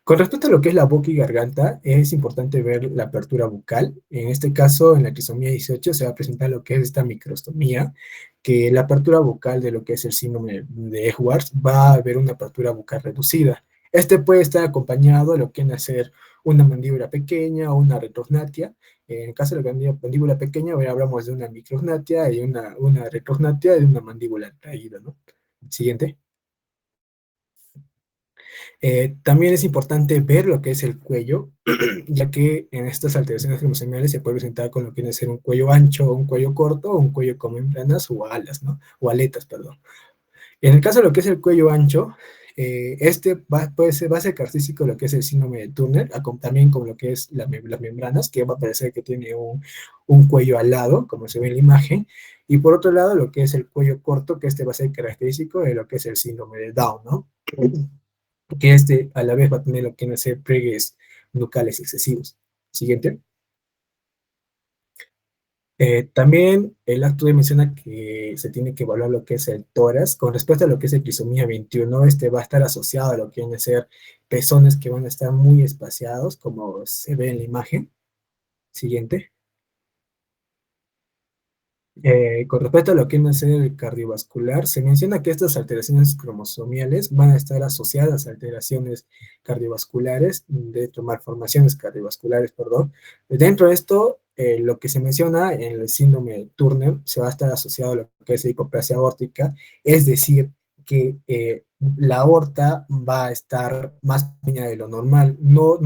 Con respecto a lo que es la boca y garganta, es importante ver la apertura bucal. En este caso, en la trisomía 18 se va a presentar lo que es esta microstomía, que la apertura bucal de lo que es el síndrome de Edwards va a haber una apertura bucal reducida. Este puede estar acompañado de lo que viene a ser una mandíbula pequeña o una retrognatia. En el caso de la mandíbula pequeña, hablamos de una micrognatia y una retrognatia de una mandíbula traída, ¿no? Siguiente. También es importante ver lo que es el cuello, ya que en estas alteraciones cromosomiales se puede presentar con lo que viene a ser un cuello ancho, un cuello corto, o un cuello con membranas o alas, ¿no? O aletas, perdón. En el caso de lo que es el cuello ancho, este va a ser característico de lo que es el síndrome de Turner, también con lo que es las membranas, que va a parecer que tiene un cuello alado, como se ve en la imagen, y por otro lado, lo que es el cuello corto, que este va a ser característico de lo que es el síndrome de Down, ¿no? Que este a la vez va a tener lo que viene a ser pliegues nucales excesivos. Siguiente. También el acto menciona que se tiene que evaluar lo que es el tórax. Con respecto a lo que es el trisomía 21, este va a estar asociado a lo que viene a ser pezones que van a estar muy espaciados, como se ve en la imagen. Siguiente. Con respecto a lo que viene a ser el cardiovascular, se menciona que estas alteraciones cromosomiales van a estar asociadas a alteraciones cardiovasculares, malformaciones cardiovasculares, perdón. Dentro de esto, lo que se menciona en el síndrome de Turner se va a estar asociado a lo que es la hipoplasia aórtica, es decir, que la aorta va a estar más pequeña de lo normal. No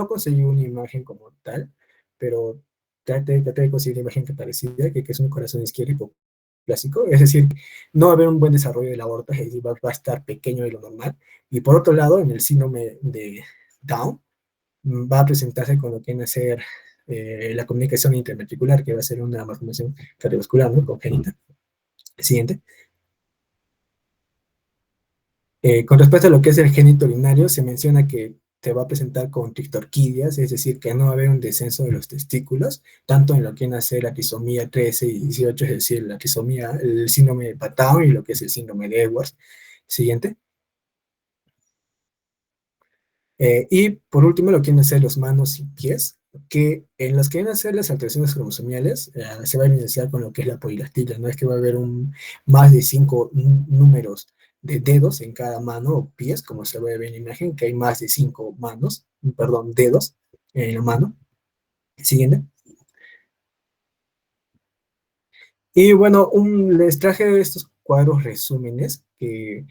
conseguí una imagen como tal, pero trate de conseguir la imagen que parecía, que es un corazón izquierdo hipoplásico, es decir, no va a haber un buen desarrollo de la aorta, es decir, va a estar pequeño de lo normal. Y por otro lado, en el síndrome de Down, va a presentarse con lo que viene a ser la comunicación interventricular, que va a ser una malformación cardiovascular, ¿no? Congénita. Siguiente. Con respecto a lo que es el génito urinario, se menciona que se va a presentar con trictorquidias, es decir, que no va a haber un descenso de los testículos, tanto en lo que viene a ser la trisomía 13 y 18, es decir, la trisomía, el síndrome de Patau y lo que es el síndrome de Edwards. Siguiente. Y por último, lo que vienen a ser los manos y pies, que en los que vienen a ser las alteraciones cromosomiales, se va a evidenciar con lo que es la polidactilia, no es que va a haber más de 5 números de dedos en cada mano o pies, como se ve en la imagen, que hay más de 5 manos, perdón, dedos en la mano. Siguiente. Y bueno, les traje estos cuadros resúmenes que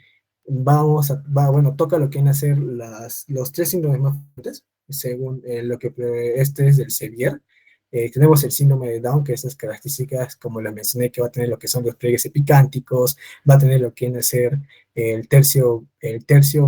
bueno, toca lo que vienen a ser los tres síndromes más fuertes, según lo que este es del Sevier. Tenemos el síndrome de Down, que esas características, como la mencioné, que va a tener lo que son los pliegues epicánticos, va a tener lo que viene a ser el tercio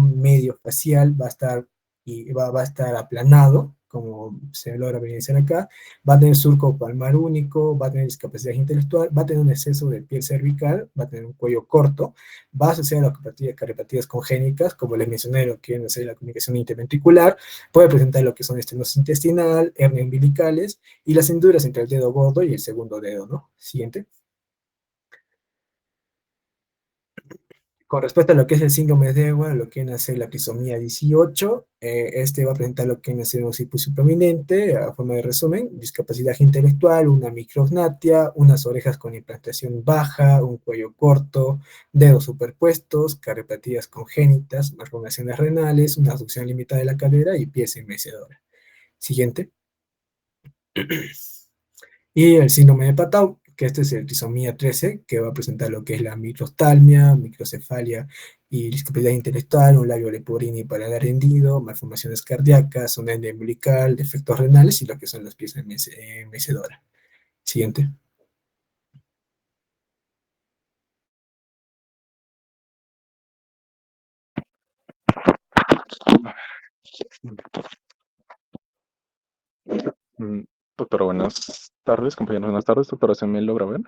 medio facial, va a estar, va a estar aplanado, como se logra evidenciar acá, va a tener surco palmar único, va a tener discapacidad intelectual, va a tener un exceso de piel cervical, va a tener un cuello corto, va a asociar a cardiopatías congénicas, como les mencioné, lo que es la comunicación interventricular, puede presentar lo que son estenosis intestinal, hernias umbilicales y las hendiduras entre el dedo gordo y el segundo dedo, ¿no? Siguiente. Con respecto a lo que es el síndrome de Lewy, lo que viene a ser la trisomía 18, este va a presentar lo que viene a ser un occipucio prominente, a forma de resumen, discapacidad intelectual, una micrognatia, unas orejas con implantación baja, un cuello corto, dedos superpuestos, cardiopatías congénitas, malformaciones renales, una abducción limitada de la cadera y pies enmecedora. Siguiente. Y el síndrome de Patau, que este es el trisomía 13, que va a presentar lo que es la microstalmia, microcefalia y discapacidad intelectual, un labio leporino y paladar hendido, malformaciones cardíacas, una hernia umbilical, defectos renales y lo que son los pies en mecedora. Siguiente. Mm, Doctora, buenas tardes, compañeros, buenas tardes, doctora, ¿se me logra ver?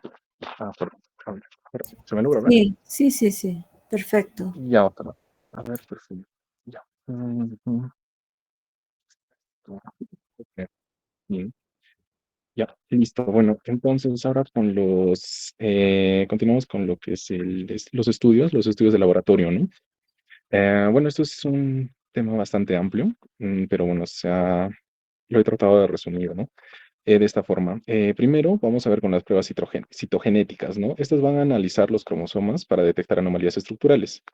Perdón, a ver, ¿se me logra ver? Sí, sí, sí, sí. Perfecto. Ya, doctora, a ver, perfecto, ya. Ok, bien, ya, listo, bueno, entonces ahora continuamos con lo que es los estudios de laboratorio, ¿no? Bueno, esto es un tema bastante amplio, pero bueno, lo he tratado de resumir, ¿no? De esta forma. Primero, vamos a ver con las pruebas citogenéticas, ¿no? Estas van a analizar los cromosomas para detectar anomalías estructurales.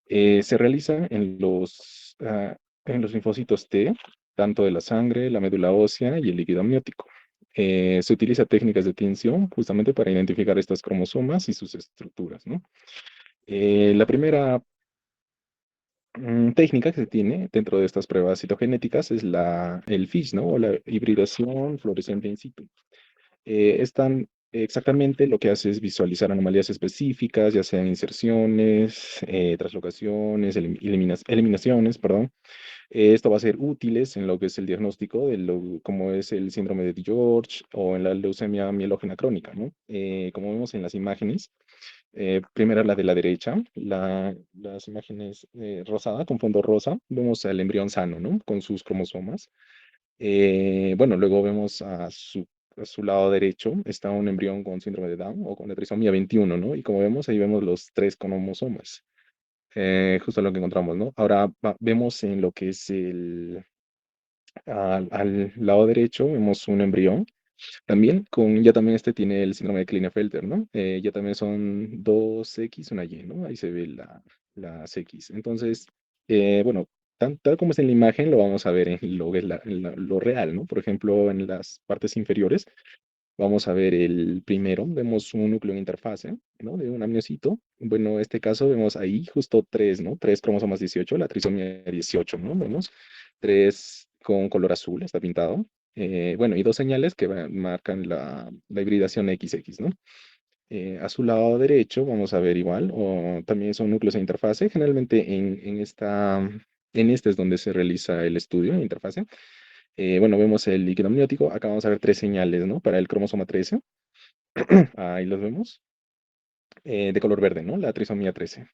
Se realiza en los linfocitos T, tanto de la sangre, la médula ósea y el líquido amniótico. Se utiliza técnicas de tinción justamente para identificar estas cromosomas y sus estructuras, ¿no? La primera técnica que se tiene dentro de estas pruebas citogenéticas es el FISH, ¿no? O la hibridación fluorescente in situ. Exactamente lo que hace es visualizar anomalías específicas, ya sean inserciones, translocaciones, eliminaciones, perdón. Esto va a ser útiles en lo que es el diagnóstico como es el síndrome de George o en la leucemia mielógena crónica, ¿no? Como vemos en las imágenes, primero la de la derecha, las imágenes rosada, con fondo rosa, vemos al embrión sano, ¿no? Con sus cromosomas. Bueno, luego vemos a su lado derecho está un embrión con síndrome de Down o con la trisomía 21, ¿no? Y como vemos, ahí vemos los tres cromosomas, justo lo que encontramos, ¿no? Ahora vemos en lo que es al lado derecho, vemos un embrión también, ya también este tiene el síndrome de Klinefelter, ¿no? Ya también son dos X, una Y, ¿no? Ahí se ve las X. Entonces, bueno, tal como está en la imagen, lo vamos a ver en lo, que es lo real, ¿no? Por ejemplo, en las partes inferiores, vamos a ver el primero, vemos un núcleo en interfase, ¿no? De un amniocito. Bueno, en este caso vemos ahí justo tres, ¿no? Tres cromosomas 18, la trisomía 18, ¿no? Vemos tres con color azul, está pintado. Bueno, y dos señales que marcan la hibridación XX, ¿no? A su lado derecho vamos a ver igual, o también son núcleos de interfase. Generalmente en este es donde se realiza el estudio de interfase. Bueno, vemos el líquido amniótico. Acá vamos a ver tres señales, ¿no? Para el cromosoma 13. Ahí los vemos. De color verde, ¿no? La trisomía 13.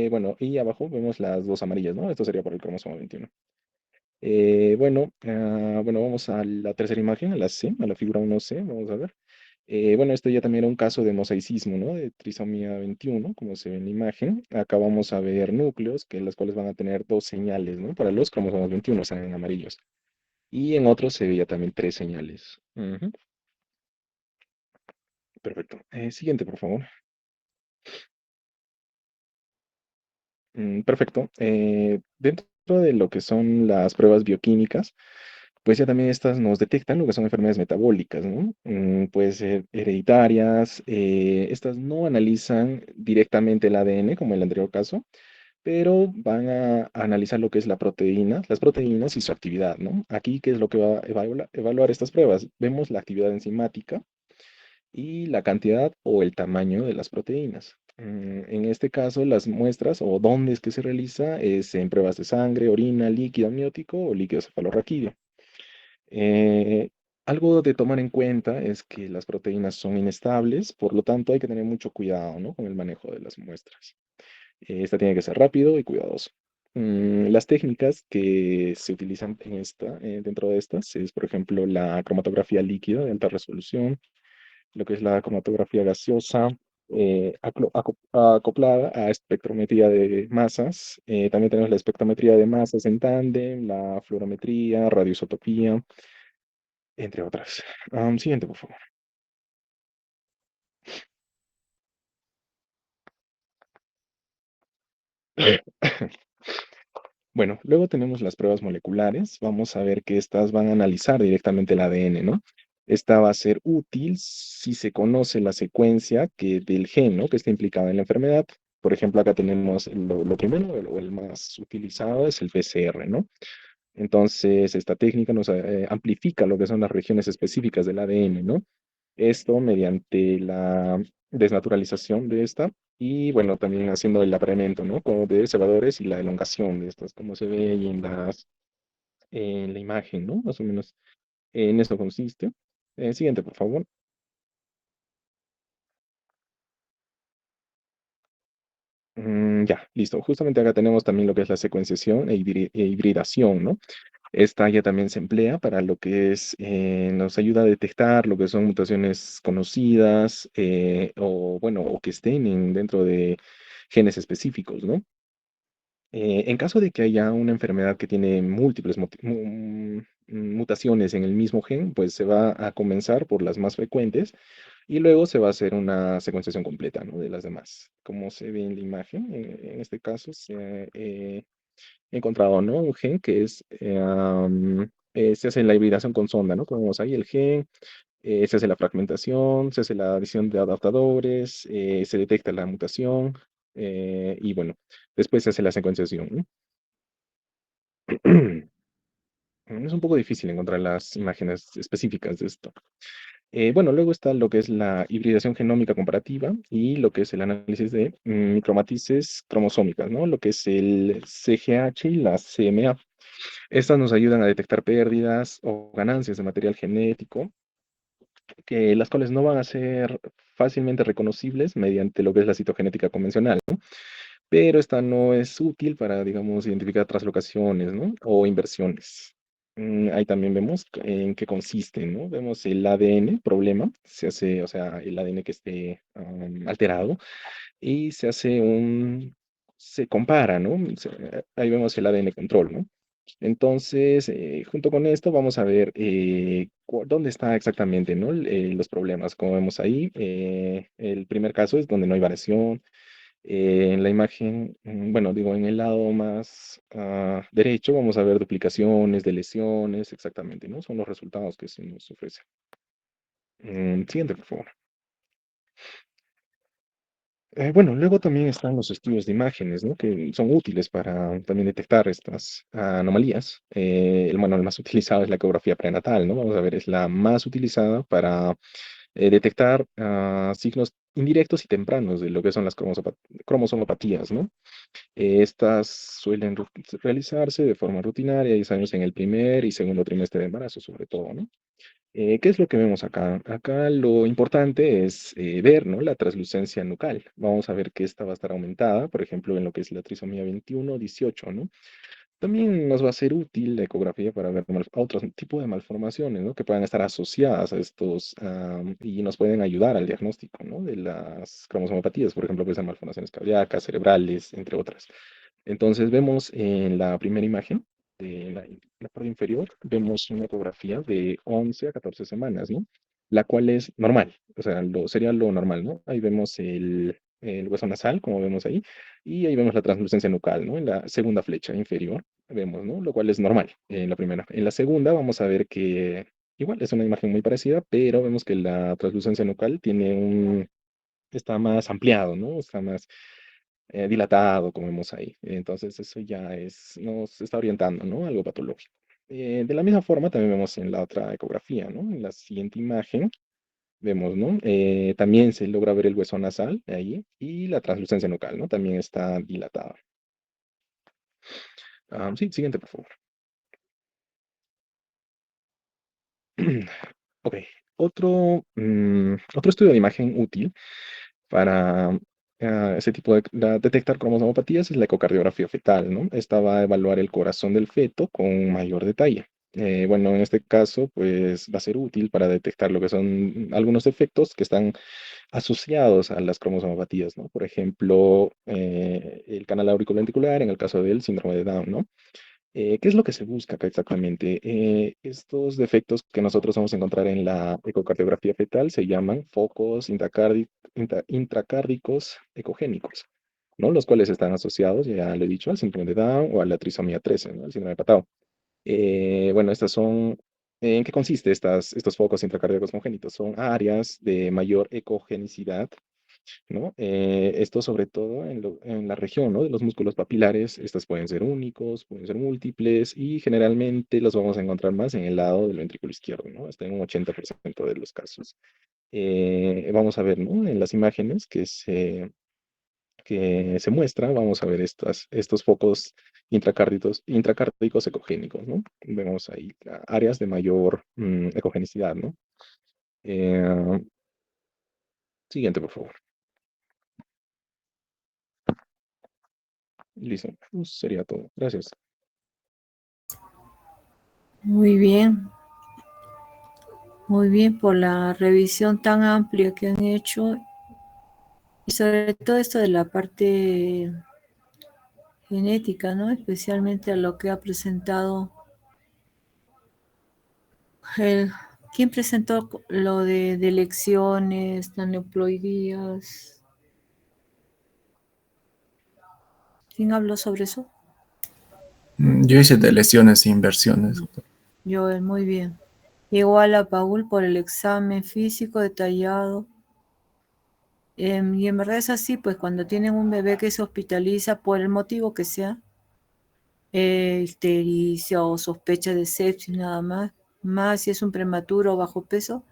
Bueno, y abajo vemos las dos amarillas, ¿no? Esto sería para el cromosoma 21. Bueno, vamos a la tercera imagen, a la C, a la figura 1C, vamos a ver. Bueno, esto ya también era un caso de mosaicismo, ¿no? De trisomía 21, como se ve en la imagen. Acá vamos a ver núcleos, las cuales van a tener dos señales, ¿no? Para los cromosomas 21, están en amarillos. Y en otros se veía también tres señales. Ujú. Perfecto. Siguiente, por favor. Perfecto. Dentro de lo que son las pruebas bioquímicas, pues ya también estas nos detectan lo que son enfermedades metabólicas, ¿no? Puede ser hereditarias. Estas no analizan directamente el ADN, como en el anterior caso, pero van a analizar lo que es la proteína, las proteínas y su actividad, ¿no? Aquí, ¿qué es lo que va a evaluar estas pruebas? Vemos la actividad enzimática y la cantidad o el tamaño de las proteínas. En este caso, las muestras o dónde es que se realiza es en pruebas de sangre, orina, líquido amniótico o líquido cefalorraquídeo. Eh, Algo de tomar en cuenta es que las proteínas son inestables, por lo tanto hay que tener mucho cuidado, ¿no? Con el manejo de las muestras. Esta tiene que ser rápido y cuidadoso. Las técnicas que se utilizan dentro de estas es, por ejemplo, la cromatografía líquida de alta resolución, lo que es la cromatografía gaseosa, acoplada a espectrometría de masas. También tenemos la espectrometría de masas en tándem, la fluorometría, radioisotopía, entre otras. Siguiente, por favor. Bueno, luego tenemos las pruebas moleculares. Vamos a ver que estas van a analizar directamente el ADN, ¿no? Esta va a ser útil si se conoce la secuencia del gen, ¿no? Que está implicada en la enfermedad. Por ejemplo, acá tenemos lo primero o el más utilizado es el PCR, ¿no? Entonces, esta técnica nos amplifica lo que son las regiones específicas del ADN, ¿no? Esto mediante la desnaturalización de esta y, bueno, también haciendo el apareamiento, ¿no? Como de cebadores y la elongación de estas, como se ve ahí en la imagen, ¿no? Más o menos en eso consiste. Siguiente, por favor. Ya, listo. Justamente acá tenemos también lo que es la secuenciación e hibridación, ¿no? Esta ya también se emplea para lo que es, nos ayuda a detectar lo que son mutaciones conocidas o, bueno, o que estén dentro de genes específicos, ¿no? En caso de que haya una enfermedad que tiene múltiples mutaciones en el mismo gen, pues se va a comenzar por las más frecuentes y luego se va a hacer una secuenciación completa, ¿no? De las demás. Como se ve en la imagen, en este caso he encontrado, ¿no? Un gen que se hace la hibridación con sonda, ¿no? Como vemos ahí el gen, se hace la fragmentación, se hace la adición de adaptadores, se detecta la mutación y bueno, después se hace la secuenciación, ¿no? Es un poco difícil encontrar las imágenes específicas de esto. Bueno, luego está lo que es la hibridación genómica comparativa y lo que es el análisis de micromatrices cromosómicas, ¿no? Lo que es el CGH y la CMA. Estas nos ayudan a detectar pérdidas o ganancias de material genético, que las cuales no van a ser fácilmente reconocibles mediante lo que es la citogenética convencional, ¿no? Pero esta no es útil para, digamos, identificar translocaciones, ¿no? O inversiones. Ahí también vemos en qué consiste, ¿no? Vemos el ADN, problema, se hace, o sea, el ADN que esté alterado, y se compara, ¿no? Ahí vemos el ADN control, ¿no? Entonces, junto con esto vamos a ver dónde está exactamente, ¿no? Los problemas. Como vemos ahí, el primer caso es donde no hay variación. En la imagen, bueno, digo, en el lado más derecho vamos a ver duplicaciones de lesiones, exactamente, ¿no? Son los resultados que se nos ofrecen. Siguiente, por favor. Bueno, luego también están los estudios de imágenes, ¿no? Que son útiles para también detectar estas anomalías. Bueno, el más utilizado es la ecografía prenatal, ¿no? Vamos a ver, es la más utilizada para detectar signos indirectos y tempranos de lo que son las cromosomopatías, ¿no? Estas suelen realizarse de forma rutinaria y años en el primer y segundo trimestre de embarazo, sobre todo, ¿no? ¿Qué es lo que vemos acá? Acá lo importante es ver, ¿no? La translucencia nucal. Vamos a ver que esta va a estar aumentada, por ejemplo, en lo que es la trisomía 21, 18, ¿no? También nos va a ser útil la ecografía para ver otros tipos de malformaciones, ¿no? Que puedan estar asociadas a estos y nos pueden ayudar al diagnóstico, ¿no? De las cromosomopatías, por ejemplo, que son malformaciones cardíacas, cerebrales, entre otras. Entonces vemos en la primera imagen de la parte inferior, vemos una ecografía de 11 a 14 semanas, ¿no? La cual es normal, o sea, sería lo normal, ¿no? Ahí vemos el hueso nasal, como vemos ahí, y ahí vemos la translucencia nucal, ¿no? En la segunda flecha inferior vemos, ¿no? Lo cual es normal en la primera. En la segunda vamos a ver que igual es una imagen muy parecida, pero vemos que la translucencia nucal está más ampliado, ¿no? Está más dilatado, como vemos ahí. Entonces eso ya nos está orientando, ¿no? Algo patológico. De la misma forma también vemos en la otra ecografía, ¿no? En la siguiente imagen vemos, ¿no? También se logra ver el hueso nasal ahí y la translucencia nucal, ¿no? También está dilatada. Sí, siguiente, por favor. Ok, otro estudio de imagen útil para ese tipo de detectar cromosomopatías es la ecocardiografía fetal, ¿no? Esta va a evaluar el corazón del feto con mayor detalle. Bueno, en este caso, pues va a ser útil para detectar lo que son algunos defectos que están asociados a las cromosomopatías, ¿no? Por ejemplo, el canal auriculoventricular en el caso del síndrome de Down, ¿no? ¿Qué es lo que se busca acá exactamente? Estos defectos que nosotros vamos a encontrar en la ecocardiografía fetal se llaman focos intracárdicos ecogénicos, ¿no? Los cuales están asociados, ya lo he dicho, al síndrome de Down o a la trisomía 13, ¿no? El síndrome de Patau. Bueno, ¿en qué consiste estos focos intracardíacos congénitos? Son áreas de mayor ecogenicidad, ¿no? Esto sobre todo en la región, ¿no? De los músculos papilares, estos pueden ser únicos, pueden ser múltiples y generalmente los vamos a encontrar más en el lado del ventrículo izquierdo, ¿no? Hasta en un 80% de los casos. Vamos a ver, ¿no? En las imágenes que se muestran, vamos a ver estos focos intracárdicos ecogénicos, ¿no? Vemos ahí áreas de mayor ecogenicidad, ¿no? Eh, Siguiente, por favor. Listo. Pues sería todo. Gracias. Muy bien por la revisión tan amplia que han hecho y sobre todo esto de la parte genética, ¿no? Especialmente a lo que ha presentado el... ¿Quién presentó lo de elecciones, aneuploidías? ¿Quién habló sobre eso? Yo hice de lesiones e inversiones. Joel, muy bien. Igual a Paul por el examen físico detallado. Y en verdad es así, pues cuando tienen un bebé que se hospitaliza por el motivo que sea, ictericia o sospecha de sepsis nada más si es un prematuro o bajo peso,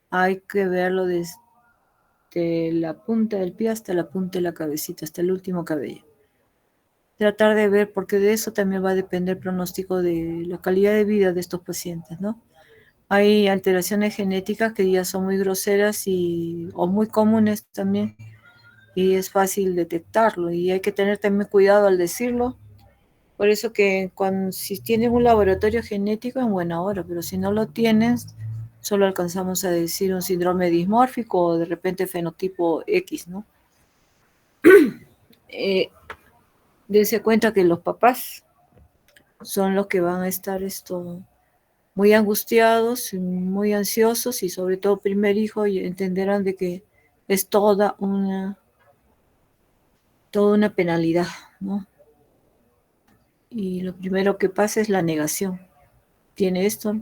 hay que verlo desde la punta del pie hasta la punta de la cabecita, hasta el último cabello. Tratar de ver, porque de eso también va a depender el pronóstico de la calidad de vida de estos pacientes, ¿no? Hay alteraciones genéticas que ya son muy groseras o muy comunes también, y es fácil detectarlo, y hay que tener también cuidado al decirlo. Por eso que si tienes un laboratorio genético, en buena hora, pero si no lo tienes, solo alcanzamos a decir un síndrome dismórfico o de repente fenotipo X, ¿no? Dese cuenta que los papás son los que van a estar muy angustiados, muy ansiosos, y sobre todo primer hijo, y entenderán de que es toda una penalidad, ¿no? Y lo primero que pasa es la negación. Tiene esto,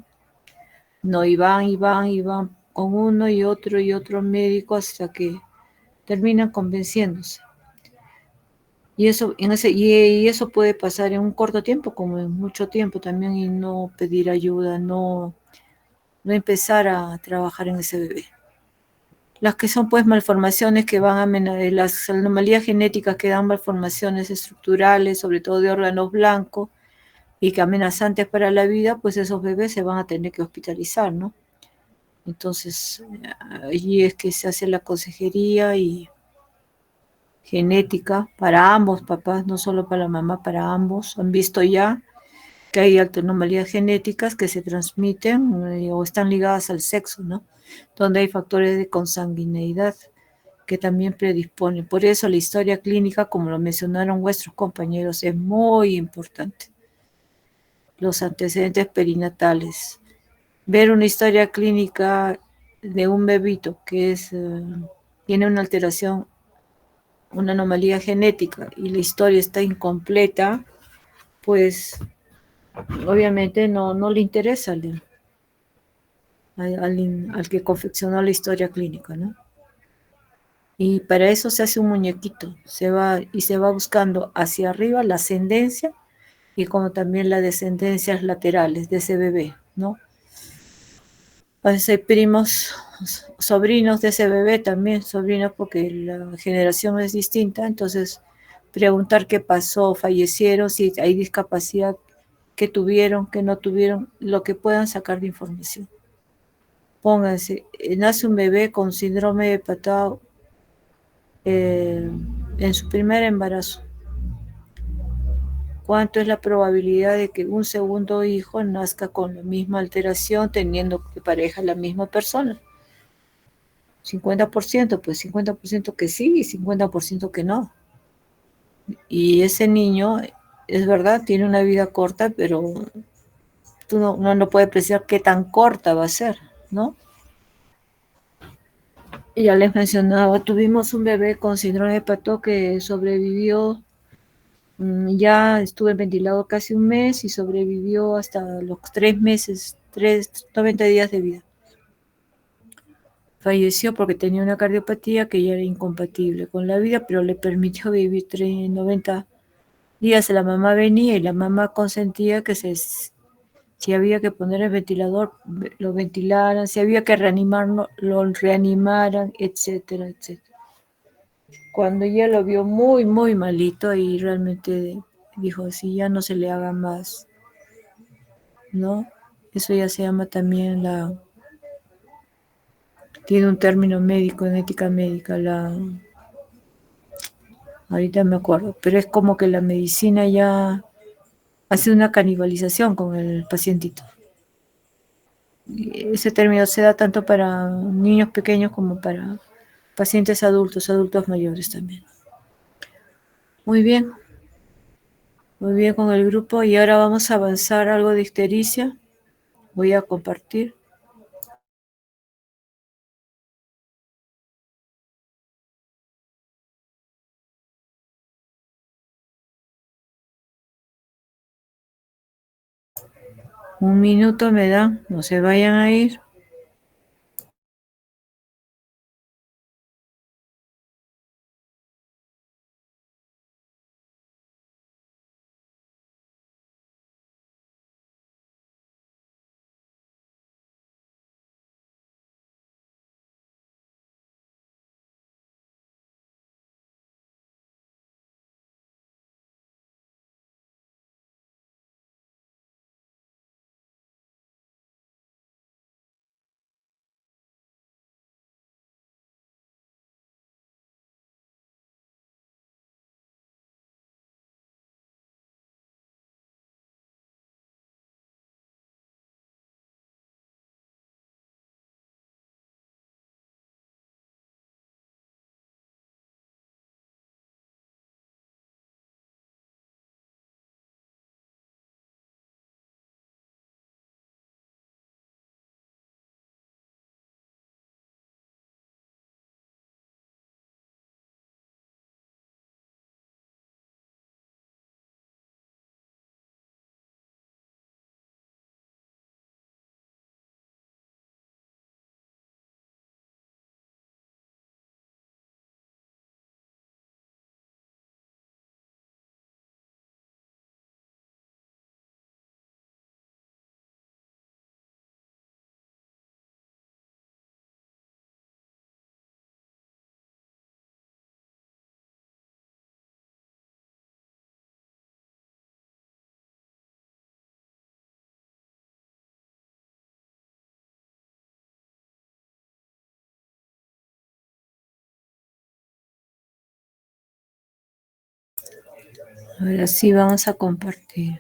no, y van con uno y otro médico hasta que terminan convenciéndose. Y eso puede pasar en un corto tiempo como en mucho tiempo también, y no pedir ayuda, no empezar a trabajar en ese bebé. Las que son pues malformaciones que las anomalías genéticas que dan malformaciones estructurales, sobre todo de órganos blancos, y que amenazantes para la vida, pues esos bebés se van a tener que hospitalizar, ¿no? Entonces, allí es que se hace la consejería y genética para ambos papás, no solo para la mamá, para ambos. Han visto ya que hay anomalías genéticas que se transmiten o están ligadas al sexo, ¿no? Donde hay factores de consanguineidad que también predisponen. Por eso la historia clínica, como lo mencionaron vuestros compañeros, es muy importante. Los antecedentes perinatales. Ver una historia clínica de un bebito que tiene una alteración una anomalía genética y la historia está incompleta, pues obviamente no le interesa al que confeccionó la historia clínica, ¿no? Y para eso se hace un muñequito, se va buscando hacia arriba la ascendencia y como también las descendencias laterales de ese bebé, ¿no? A veces hay primos, sobrinos de ese bebé también, sobrinos porque la generación es distinta, entonces preguntar qué pasó, fallecieron, si hay discapacidad, qué tuvieron, qué no tuvieron, lo que puedan sacar de información. Pónganse, nace un bebé con síndrome de Patau en su primer embarazo. ¿Cuánto es la probabilidad de que un segundo hijo nazca con la misma alteración teniendo de pareja la misma persona? 50%, pues 50% que sí y 50% que no. Y ese niño, es verdad, tiene una vida corta, pero tú no puedes apreciar qué tan corta va a ser, ¿no? Y ya les mencionaba, tuvimos un bebé con síndrome de Patau que sobrevivió, ya estuvo en ventilado casi un mes y sobrevivió hasta los 3 meses, 90 días de vida. Falleció porque tenía una cardiopatía que ya era incompatible con la vida, pero le permitió vivir 90 días. La mamá venía y la mamá consentía que si había que poner el ventilador, lo ventilaran, si había que reanimarlo, lo reanimaran, etcétera, etcétera. Cuando ella lo vio muy, muy malito y realmente dijo, si ya no se le haga más, ¿no? Eso ya se llama también tiene un término médico, en ética médica, ahorita me acuerdo, pero es como que la medicina ya hace una canibalización con el pacientito. Ese término se da tanto para niños pequeños como para pacientes adultos mayores también. Muy bien con el grupo y ahora vamos a avanzar algo de ictericia. Voy a compartir. Un minuto me dan, no se vayan a ir. Ahora sí vamos a compartir.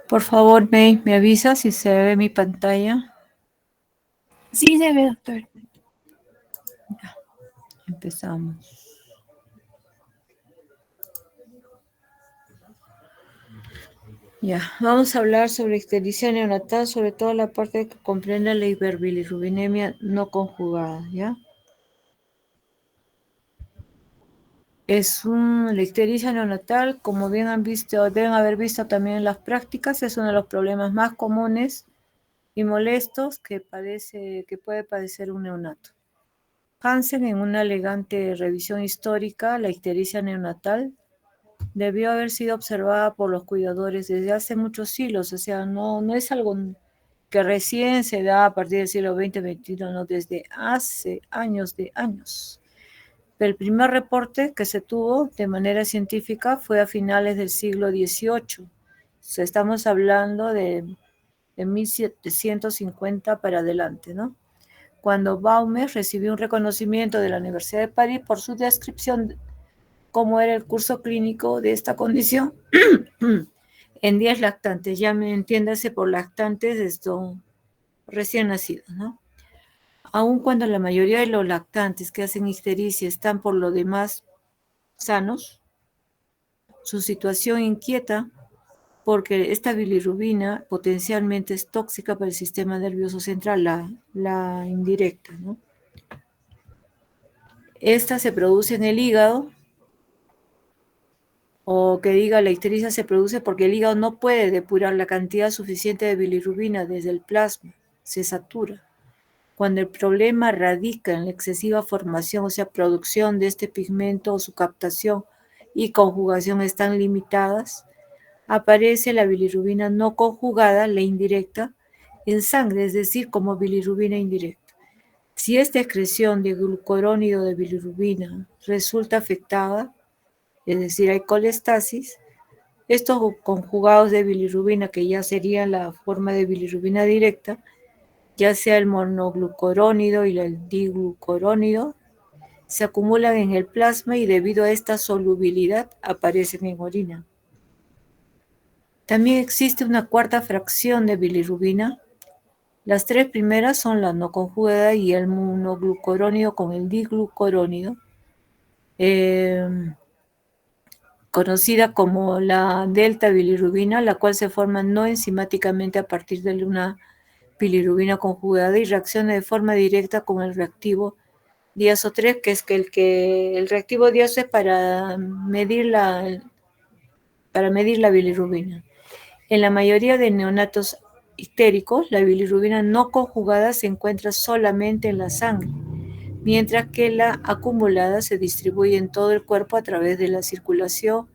Por favor, me avisa si se ve mi pantalla. Sí, se ve, doctor. Ya, empezamos. Ya, vamos a hablar sobre ictericia neonatal, sobre todo la parte que comprende la hiperbilirrubinemia no conjugada, ¿ya? La ictericia neonatal, como bien han visto, deben haber visto también en las prácticas, es uno de los problemas más comunes y molestos que puede padecer un neonato. Hansen, en una elegante revisión histórica, la ictericia neonatal debió haber sido observada por los cuidadores desde hace muchos siglos, o sea, no es algo que recién se da a partir del siglo XX-XXI, no, desde hace años de años. El primer reporte que se tuvo de manera científica fue a finales del siglo XVIII. O sea, estamos hablando de 1750 para adelante, ¿no? Cuando Baumer recibió un reconocimiento de la Universidad de París por su descripción de cómo era el curso clínico de esta condición en 10 lactantes, ya me entiéndase por lactantes esto recién nacidos, ¿no? Aun cuando la mayoría de los lactantes que hacen ictericia están por lo demás sanos, su situación inquieta porque esta bilirrubina potencialmente es tóxica para el sistema nervioso central, la indirecta, ¿no? Esta se produce en el hígado, o que diga la ictericia se produce porque el hígado no puede depurar la cantidad suficiente de bilirrubina desde el plasma, se satura. Cuando el problema radica en la excesiva formación, o sea, producción de este pigmento o su captación y conjugación están limitadas, aparece la bilirrubina no conjugada, la indirecta, en sangre, es decir, como bilirrubina indirecta. Si esta excreción de glucurónido de bilirrubina resulta afectada, es decir, hay colestasis, estos conjugados de bilirrubina, que ya serían la forma de bilirrubina directa, ya sea el monoglucurónido y el diglucurónido, se acumulan en el plasma y debido a esta solubilidad aparecen en orina. También existe una cuarta fracción de bilirrubina. Las tres primeras son la no conjugada y el monoglucurónido con el diglucurónido, conocida como la delta bilirrubina, la cual se forma no enzimáticamente a partir de una bilirrubina conjugada y reacciona de forma directa con el reactivo diazo 3, que es el reactivo diazo es para medir la bilirrubina. En la mayoría de neonatos ictéricos, la bilirrubina no conjugada se encuentra solamente en la sangre, mientras que la acumulada se distribuye en todo el cuerpo a través de la circulación,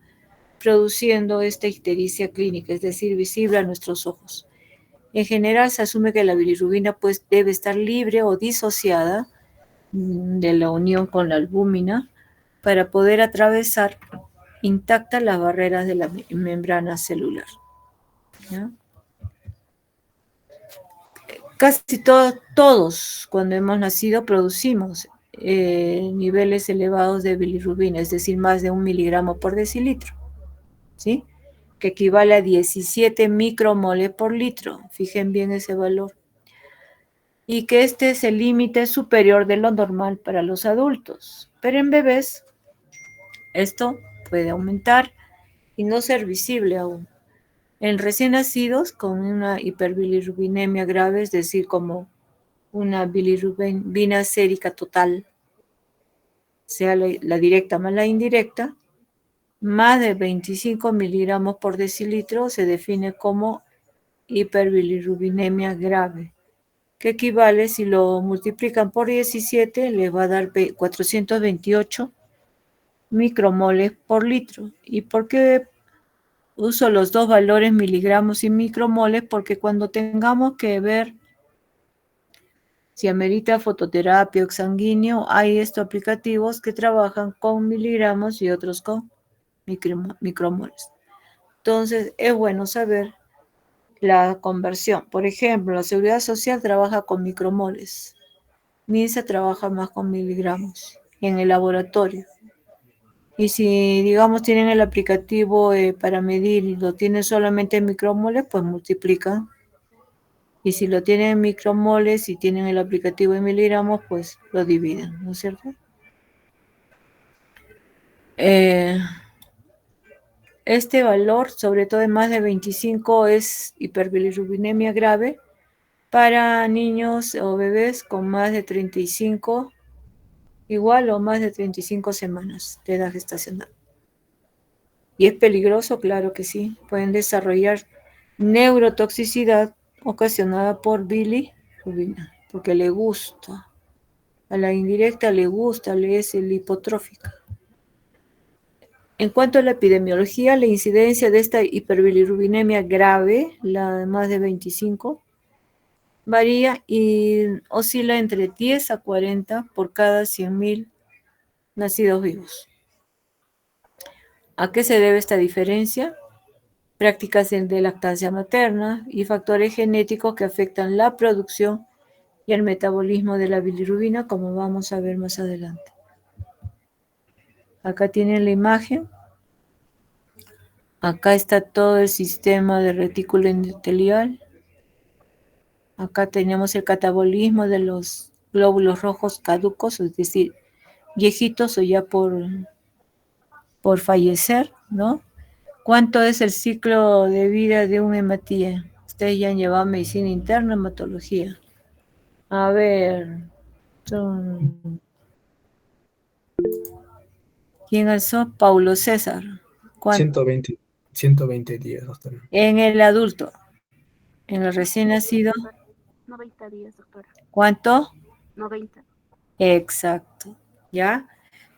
produciendo esta ictericia clínica, es decir, visible a nuestros ojos. En general, se asume que la bilirrubina pues, debe estar libre o disociada de la unión con la albúmina para poder atravesar intactas las barreras de la membrana celular, ¿ya? Casi todos, cuando hemos nacido, producimos niveles elevados de bilirrubina, es decir, más de 1 miligramo por decilitro, ¿sí? Que equivale a 17 micromoles por litro. Fijen bien ese valor. Y que este es el límite superior de lo normal para los adultos. Pero en bebés, esto puede aumentar y no ser visible aún. En recién nacidos con una hiperbilirrubinemia grave, es decir, como una bilirrubina sérica total, sea la directa más la indirecta, más de 25 miligramos por decilitro se define como hiperbilirrubinemia grave, que equivale, si lo multiplican por 17, les va a dar 428 micromoles por litro. ¿Y por qué uso los dos valores miligramos y micromoles? Porque cuando tengamos que ver si amerita fototerapia o exsanguíneo, hay estos aplicativos que trabajan con miligramos y otros con micromoles. Entonces, es bueno saber la conversión. Por ejemplo, la Seguridad Social trabaja con micromoles. MINSA trabaja más con miligramos en el laboratorio. Y si, digamos, tienen el aplicativo para medir y lo tienen solamente en micromoles, pues multiplican. Y si lo tienen en micromoles y tienen el aplicativo en miligramos, pues lo dividen, ¿no es cierto? Este valor, sobre todo en más de 25, es hiperbilirubinemia grave para niños o bebés con más de 35, igual o más de 35 semanas de edad gestacional. ¿Y es peligroso? Claro que sí. Pueden desarrollar neurotoxicidad ocasionada por bilirrubina, porque le gusta. A la indirecta le gusta, le es lipotrófica. En cuanto a la epidemiología, la incidencia de esta hiperbilirubinemia grave, la de más de 25, varía y oscila entre 10 a 40 por cada 100.000 nacidos vivos. ¿A qué se debe esta diferencia? Prácticas de lactancia materna y factores genéticos que afectan la producción y el metabolismo de la bilirrubina, como vamos a ver más adelante. Acá tienen la imagen. Acá está todo el sistema de retículo endotelial. Acá tenemos el catabolismo de los glóbulos rojos caducos, es decir, viejitos o ya por fallecer, ¿no? ¿Cuánto es el ciclo de vida de un hematía? Ustedes ya han llevado medicina interna, hematología. A ver, ¿quién alzó? Paulo César. ¿Cuánto? 120 días, doctora. En el adulto, en el recién nacido. 90 días, doctora. ¿Cuánto? 90. Exacto, ¿ya?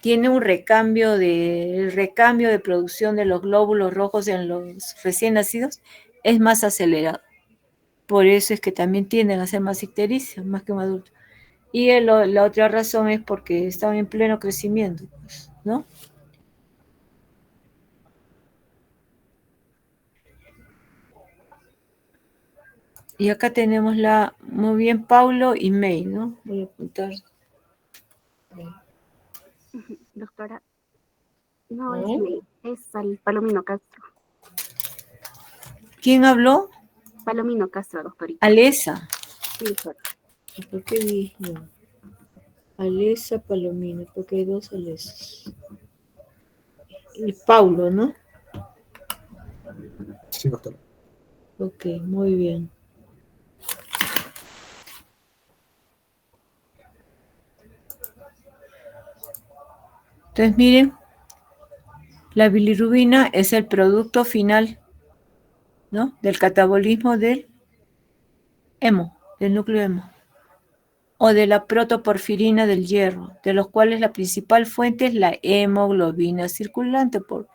Tiene un recambio de producción de los glóbulos rojos en los recién nacidos es más acelerado. Por eso es que también tienden a ser más ictericios, más que un adulto. Y la otra razón es porque están en pleno crecimiento, pues, ¿no? Y acá tenemos muy bien, Paulo y May, ¿no? Voy a apuntar. Doctora, no es May, es al Palomino Castro. ¿Quién habló? Palomino Castro, doctorita. Alesa. Sí, doctora. ¿Por qué dije? Alesa Palomino, porque hay dos Alesas. Y Paulo, ¿no? Sí, doctora. Ok, muy bien. Entonces, miren, la bilirrubina es el producto final, ¿no? Del catabolismo del hemo, del núcleo hemo, o de la protoporfirina del hierro, de los cuales la principal fuente es la hemoglobina circulante, por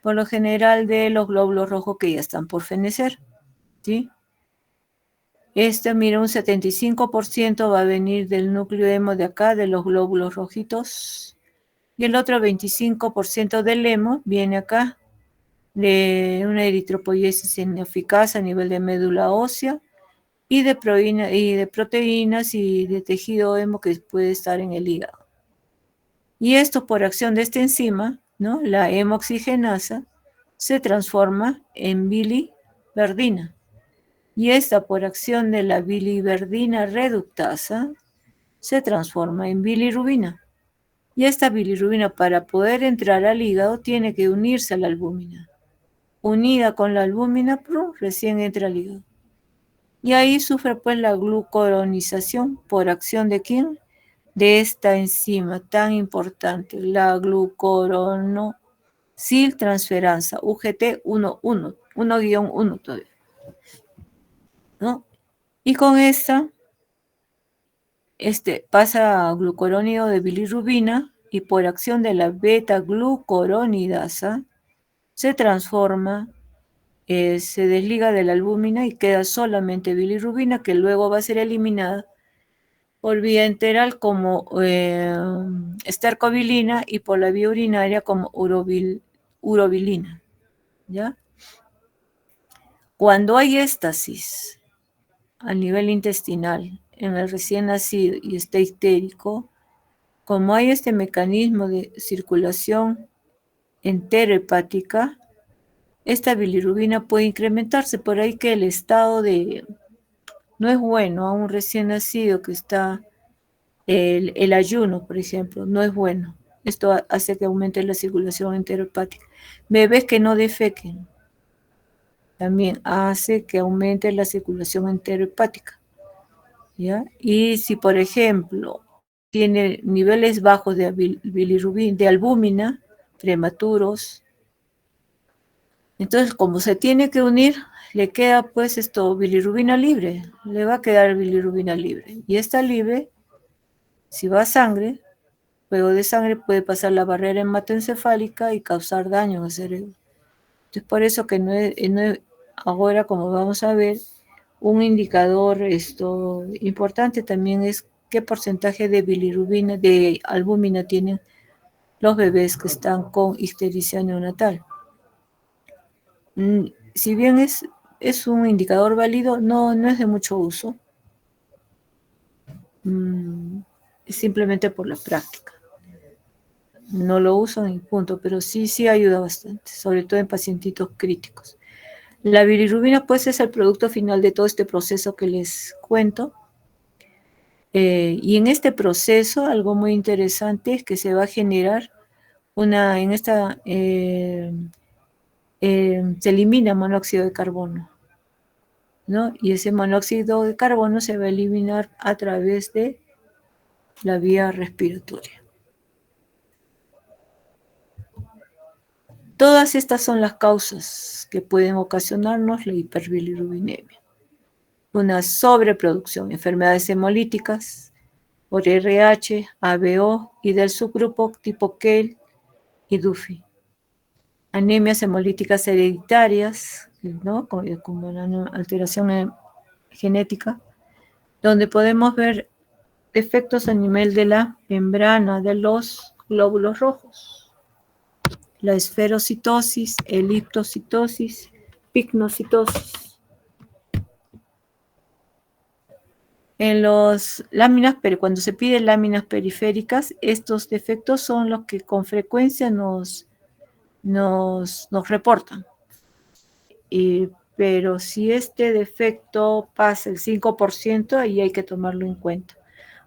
lo general de los glóbulos rojos que ya están por fenecer, ¿sí? Mira, un 75% va a venir del núcleo hemo de acá, de los glóbulos rojitos, y el otro 25% del hemo viene acá, de una eritropoiesis ineficaz a nivel de médula ósea, y de proteínas y de tejido hemo que puede estar en el hígado. Y esto por acción de esta enzima, ¿no? La hemoxigenasa, se transforma en biliverdina. Y esta por acción de la biliverdina reductasa se transforma en bilirrubina. Y esta bilirrubina, para poder entrar al hígado, tiene que unirse a la albúmina. Unida con la albúmina, recién entra al hígado. Y ahí sufre pues la glucoronización por acción de ¿quién? De esta enzima tan importante, la glucoronosiltransferasa, UGT 1-1 todavía, ¿no? Y con esta, pasa a glucorónido de bilirrubina y por acción de la beta-glucoronidasa se transforma, se desliga de la albúmina y queda solamente bilirrubina, que luego va a ser eliminada por vía enteral como estercobilina y por la vía urinaria como urobilina, ¿ya? Cuando hay éstasis a nivel intestinal en el recién nacido y está ictérico, como hay este mecanismo de circulación enterohepática, esta bilirrubina puede incrementarse, por ahí que el estado no es bueno a un recién nacido que está, el ayuno, por ejemplo, no es bueno. Esto hace que aumente la circulación enterohepática. Bebés que no defequen también hace que aumente la circulación enterohepática, ¿ya? Y si, por ejemplo, tiene niveles bajos de bilirrubina, de albúmina, prematuros, entonces como se tiene que unir, le queda pues bilirrubina libre, le va a quedar bilirrubina libre. Y esta libre, si va a sangre, luego de sangre puede pasar la barrera hematoencefálica y causar daño al cerebro. Entonces por eso que ahora, como vamos a ver, un indicador importante también es qué porcentaje de bilirrubina, de albúmina tienen los bebés que están con ictericia neonatal. Si bien es un indicador válido, no es de mucho uso. Es simplemente por la práctica. No lo usan y punto, pero sí ayuda bastante, sobre todo en pacientitos críticos. La bilirrubina, pues, es el producto final de todo este proceso que les cuento. Y en este proceso, algo muy interesante es que se va a generar se elimina monóxido de carbono, ¿no? Y ese monóxido de carbono se va a eliminar a través de la vía respiratoria. Todas estas son las causas que pueden ocasionarnos la hiperbilirrubinemia. Una sobreproducción, enfermedades hemolíticas, por RH, ABO y del subgrupo tipo Kell y Duffy. Anemias hemolíticas hereditarias, ¿no? Como una alteración genética, donde podemos ver efectos a nivel de la membrana de los glóbulos rojos. La esferocitosis, eliptocitosis, picnocitosis. En las láminas, pero cuando se piden láminas periféricas, estos defectos son los que con frecuencia nos reportan. Pero si este defecto pasa el 5%, ahí hay que tomarlo en cuenta,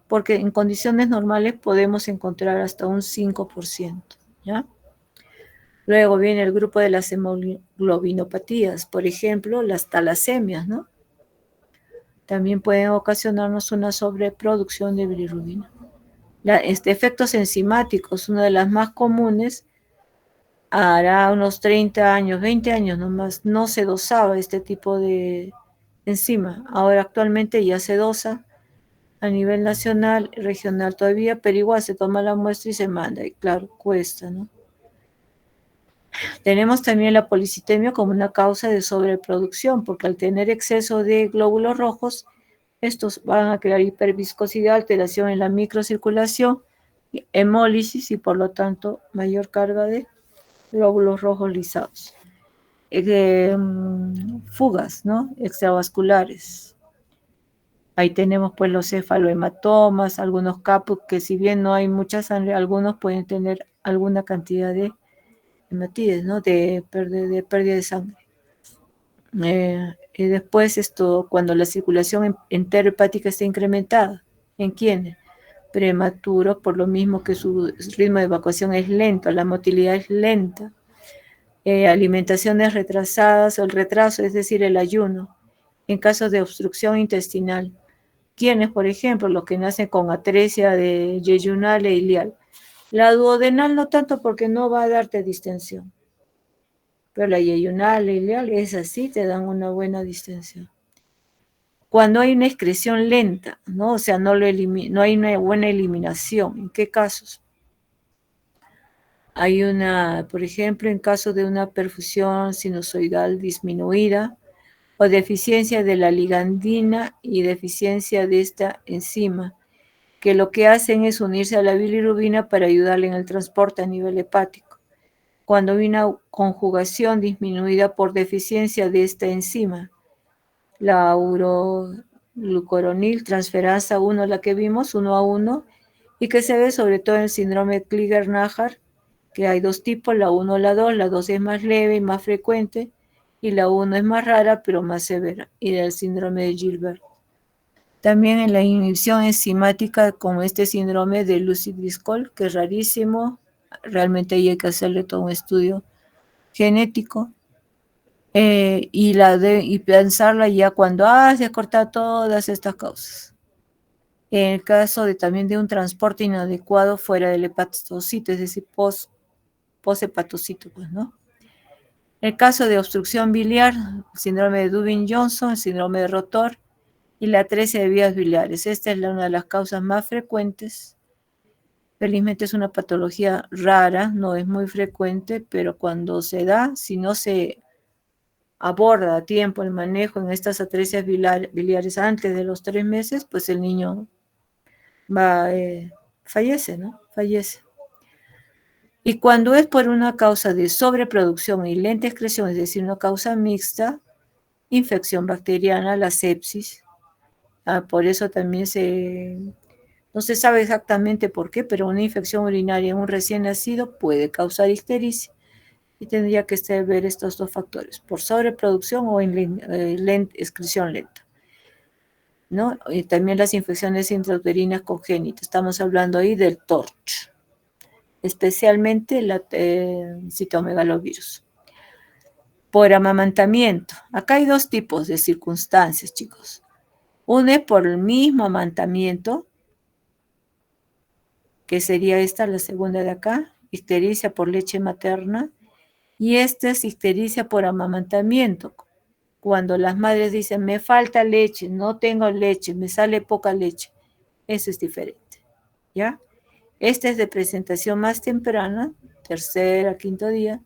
porque en condiciones normales podemos encontrar hasta un 5%, ¿ya? Luego viene el grupo de las hemoglobinopatías, por ejemplo, las talasemias, ¿no? También pueden ocasionarnos una sobreproducción de bilirrubina. Efectos enzimáticos, una de las más comunes, hará unos 30 años, 20 años nomás, no se dosaba este tipo de enzima. Ahora actualmente ya se dosa a nivel nacional, regional todavía, pero igual se toma la muestra y se manda. Y claro, cuesta, ¿no? Tenemos también la policitemia como una causa de sobreproducción, porque al tener exceso de glóbulos rojos, estos van a crear hiperviscosidad, alteración en la microcirculación, hemólisis y por lo tanto mayor carga de glóbulos rojos lisados. Fugas, ¿no? Extravasculares. Ahí tenemos pues los cefalohematomas, algunos caput que si bien no hay mucha sangre, algunos pueden tener alguna cantidad de hematides, ¿no? De pérdida de sangre. Y después cuando la circulación enterohepática está incrementada. ¿En quiénes? Prematuros, por lo mismo que su ritmo de evacuación es lento, la motilidad es lenta. Alimentaciones retrasadas o el retraso, es decir, el ayuno. En casos de obstrucción intestinal. ¿Quiénes, por ejemplo? Los que nacen con atresia de yeyunal e ilial. La duodenal no tanto porque no va a darte distensión. Pero la yeyunal e ilial es así, te dan una buena distensión. Cuando hay una excreción lenta, ¿no? O sea, no hay una buena eliminación. ¿En qué casos? Hay por ejemplo, en caso de una perfusión sinusoidal disminuida o deficiencia de la ligandina y deficiencia de esta enzima, que lo que hacen es unirse a la bilirrubina para ayudarle en el transporte a nivel hepático. Cuando hay una conjugación disminuida por deficiencia de esta enzima, la uroglucuronil transferasa 1, la que vimos, 1:1, y que se ve sobre todo en el síndrome de Klinger-Najar, que hay dos tipos, la 1 o la 2, la 2 es más leve y más frecuente, y la 1 es más rara pero más severa, y el síndrome de Gilbert. También en la inhibición enzimática, como este síndrome de Lucey-Driscoll, que es rarísimo, realmente ahí hay que hacerle todo un estudio genético y pensarla ya cuando se ha cortado todas estas causas. En el caso también de un transporte inadecuado fuera del hepatocito, es decir, post-hepatocito, pues, ¿no? El caso de obstrucción biliar, síndrome de Dubin-Johnson, síndrome de Rotor y la atresia de vías biliares. Esta es una de las causas más frecuentes. Felizmente es una patología rara, no es muy frecuente, pero cuando se da, si no se aborda a tiempo el manejo en estas atresias biliares antes de los 3 meses, pues el niño fallece, ¿no? Fallece. Y cuando es por una causa de sobreproducción y lenta excreción, es decir, una causa mixta, infección bacteriana, la sepsis. Por eso también no se sabe exactamente por qué, pero una infección urinaria en un recién nacido puede causar ictericia. Y tendría que ver estos dos factores, por sobreproducción o en excreción lenta, ¿no? Y también las infecciones intrauterinas congénitas. Estamos hablando ahí del TORCH, especialmente el citomegalovirus. Por amamantamiento. Acá hay 2 tipos de circunstancias, chicos. Uno es por el mismo amamantamiento, que sería esta, la segunda de acá, ictericia por leche materna. Y esta es ictericia por amamantamiento. Cuando las madres dicen, me falta leche, no tengo leche, me sale poca leche. Eso es diferente, ¿ya? Esta es de presentación más temprana, 3.º, 5.º día.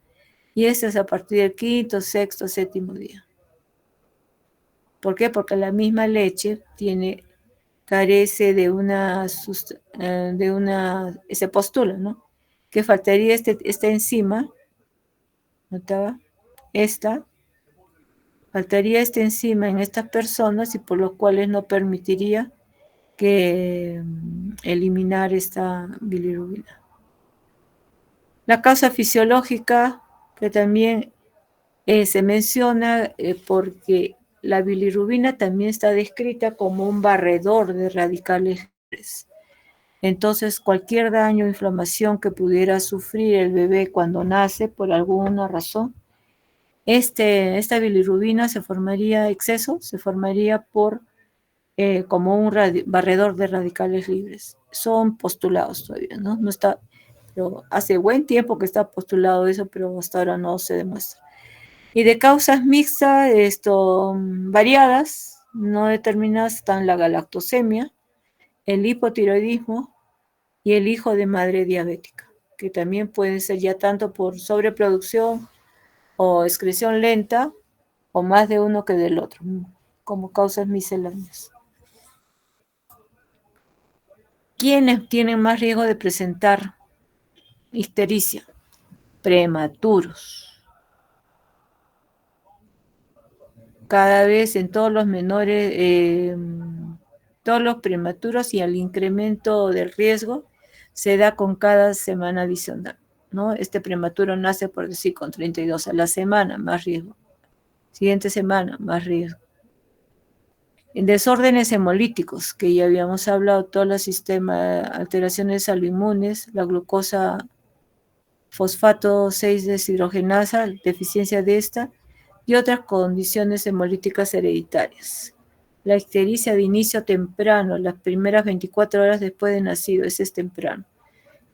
Y esta es a partir del 5.º, 6.º, 7.º día. ¿Por qué? Porque la misma leche carece se postula, ¿no? Que faltaría esta enzima. ¿Notaba? Faltaría esta enzima en estas personas y por lo cuales no permitiría que eliminar esta bilirrubina. La causa fisiológica que también se menciona porque la bilirrubina también está descrita como un barredor de radicales libres. Entonces, cualquier daño o inflamación que pudiera sufrir el bebé cuando nace por alguna razón, esta bilirrubina se formaría como un barredor de radicales libres. Son postulados todavía, ¿no? No está, pero hace buen tiempo que está postulado eso, pero hasta ahora no se demuestra. Y de causas mixtas, variadas, no determinadas, están la galactosemia, el hipotiroidismo y el hijo de madre diabética, que también pueden ser ya tanto por sobreproducción o excreción lenta, o más de uno que del otro, como causas misceláneas. ¿Quiénes tienen más riesgo de presentar ictericia? Prematuros. Cada vez en todos los menores, todos los prematuros, y el incremento del riesgo se da con cada semana adicional, ¿no? Este prematuro nace, por decir, con 32 a la semana, más riesgo. Siguiente semana, más riesgo. En desórdenes hemolíticos, que ya habíamos hablado, todo el sistema, alteraciones aloinmunes, la glucosa fosfato 6 deshidrogenasa, deficiencia de esta, y otras condiciones hemolíticas hereditarias. La ictericia de inicio temprano, las primeras 24 horas después de nacido, ese es temprano.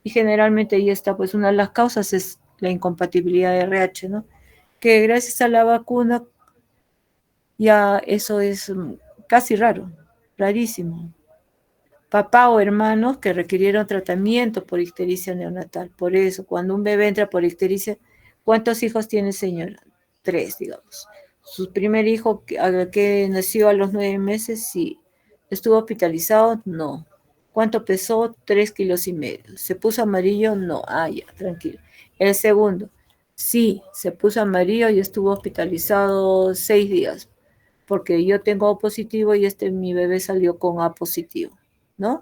Y generalmente ahí está, pues una de las causas es la incompatibilidad de RH, ¿no? Que gracias a la vacuna ya eso es casi rarísimo. Papá o hermanos que requirieron tratamiento por ictericia neonatal. Por eso, cuando un bebé entra por ictericia, ¿cuántos hijos tiene, señora? 3, digamos. Su primer hijo que nació a los 9 meses, sí. ¿Estuvo hospitalizado? No. ¿Cuánto pesó? 3,5 kilos. ¿Se puso amarillo? No. Ya, tranquilo. El segundo, sí, se puso amarillo y estuvo hospitalizado 6 días. Porque yo tengo O positivo y mi bebé salió con A positivo, ¿no?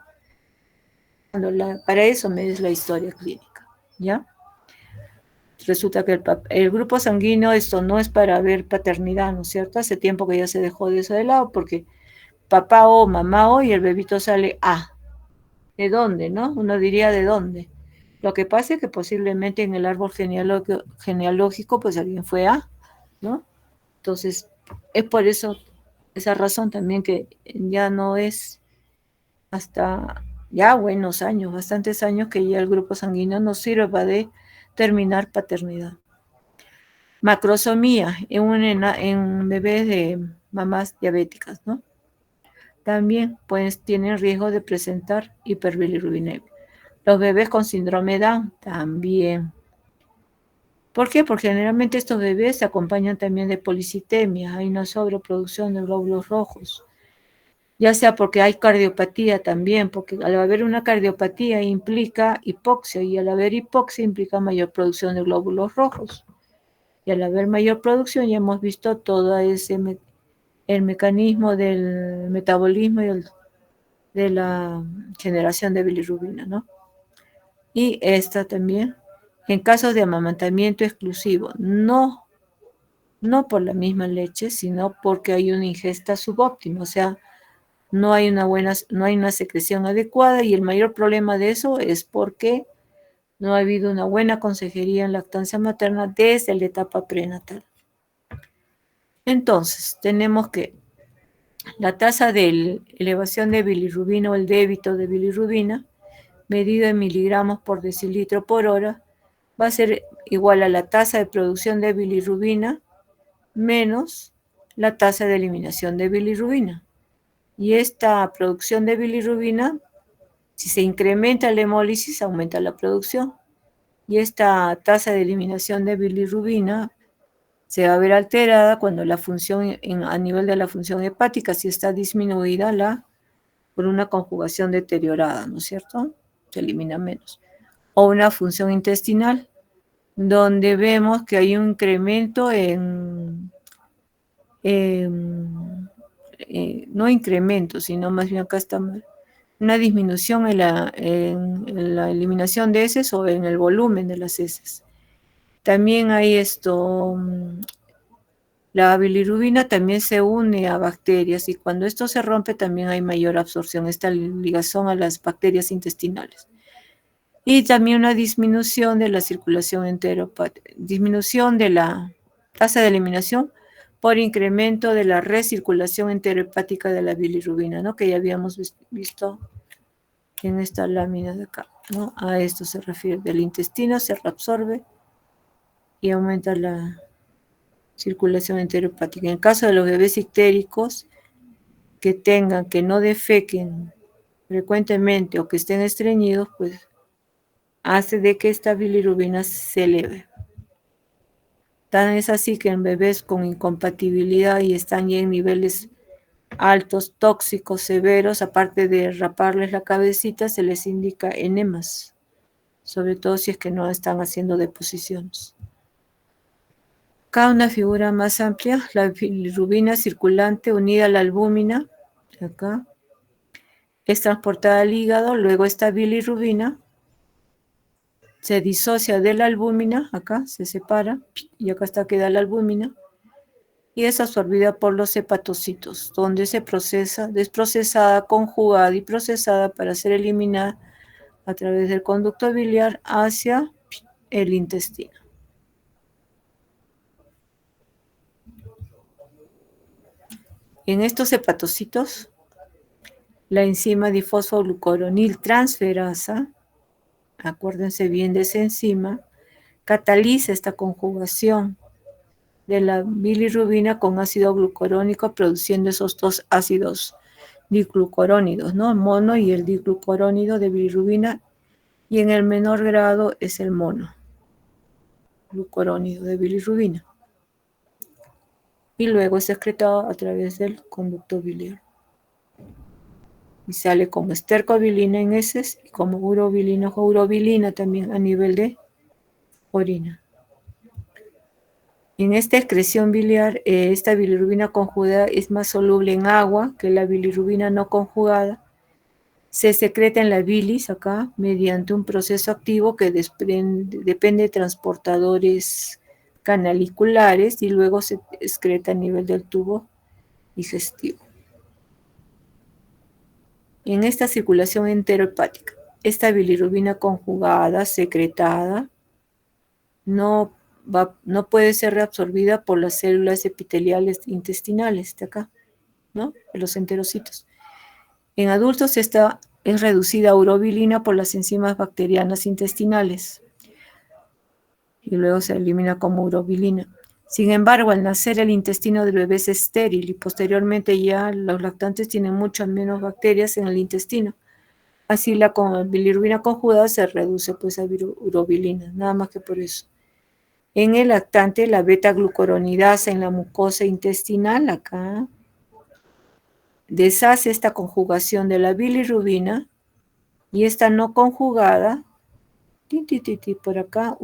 Para eso me es la historia clínica, ¿ya? Resulta que el grupo sanguíneo, esto no es para ver paternidad, ¿no es cierto? Hace tiempo que ya se dejó de eso de lado, porque papá O, mamá O y el bebito sale A. ¿De dónde, no? Uno diría, ¿de dónde? Lo que pasa es que posiblemente en el árbol genealógico pues alguien fue A, ¿no? Entonces, es por eso, esa razón también que ya no es hasta ya buenos años, bastantes años que ya el grupo sanguíneo no sirve para determinar paternidad. Macrosomía en bebés de mamás diabéticas, ¿no? También pues tienen riesgo de presentar hiperbilirrubinemia. Los bebés con síndrome de Down también. ¿Por qué? Porque generalmente estos bebés se acompañan también de policitemia, hay una sobreproducción de glóbulos rojos, ya sea porque hay cardiopatía también, porque al haber una cardiopatía implica hipoxia y al haber hipoxia implica mayor producción de glóbulos rojos. Y al haber mayor producción ya hemos visto todo el mecanismo del metabolismo y de la generación de bilirrubina, ¿no? Y esta también, en casos de amamantamiento exclusivo, no por la misma leche, sino porque hay una ingesta subóptima, o sea, no hay una secreción adecuada y el mayor problema de eso es porque no ha habido una buena consejería en lactancia materna desde la etapa prenatal. Entonces, tenemos que la tasa de elevación de bilirrubina o el débito de bilirrubina, medido en miligramos por decilitro por hora, va a ser igual a la tasa de producción de bilirrubina menos la tasa de eliminación de bilirrubina. Y esta producción de bilirrubina, si se incrementa la hemólisis, aumenta la producción. Y esta tasa de eliminación de bilirrubina se va a ver alterada cuando la función a nivel de la función hepática, si está disminuida por una conjugación deteriorada, ¿no es cierto? Se elimina menos. O una función intestinal, donde vemos que hay un incremento no incremento, sino más bien acá está mal, una disminución en la eliminación de heces o en el volumen de las heces. También hay la bilirrubina también se une a bacterias y cuando esto se rompe también hay mayor absorción, esta ligazón a las bacterias intestinales. Y también una disminución de la circulación enteropática, disminución de la tasa de eliminación por incremento de la recirculación enterohepática de la bilirrubina, ¿no? Que ya habíamos visto en esta lámina de acá, ¿no? A esto se refiere, del intestino se reabsorbe y aumenta la circulación enterohepática. En caso de los bebés ictéricos que no defequen frecuentemente o que estén estreñidos, pues hace de que esta bilirrubina se eleve. Tan es así que en bebés con incompatibilidad y están ya en niveles altos, tóxicos, severos, aparte de raparles la cabecita, se les indica enemas, sobre todo si es que no están haciendo deposiciones. Acá una figura más amplia, la bilirrubina circulante unida a la albúmina, acá, es transportada al hígado, luego esta bilirrubina se disocia de la albúmina, acá se separa, y acá queda la albúmina, y es absorbida por los hepatocitos, donde se procesa, desprocesada, conjugada y procesada para ser eliminada a través del conducto biliar hacia el intestino. En estos hepatocitos, la enzima difosfoglucoronil transferasa, acuérdense bien de esa enzima, cataliza esta conjugación de la bilirrubina con ácido glucurónico, produciendo esos dos ácidos diglucurónidos, ¿no? El mono y el diglucurónido de bilirrubina, y en el menor grado es el mono glucurónido de bilirrubina. Y luego es excretado a través del conducto biliar. Y sale como estercobilina en heces y como urobilina o urobilina también a nivel de orina. En esta excreción biliar, esta bilirrubina conjugada es más soluble en agua que la bilirrubina no conjugada. Se secreta en la bilis acá mediante un proceso activo que depende de transportadores canaliculares y luego se excreta a nivel del tubo digestivo. En esta circulación enterohepática, esta bilirrubina conjugada, secretada, no puede ser reabsorbida por las células epiteliales intestinales de acá, ¿no? De los enterocitos. En adultos esta es reducida a urobilina por las enzimas bacterianas intestinales y luego se elimina como urobilina. Sin embargo, al nacer el intestino del bebé es estéril y posteriormente ya los lactantes tienen muchas menos bacterias en el intestino. Así la bilirrubina conjugada se reduce pues a urobilina, nada más que por eso. En el lactante, la beta-glucuronidasa en la mucosa intestinal, acá, deshace esta conjugación de la bilirrubina y esta no conjugada, por acá,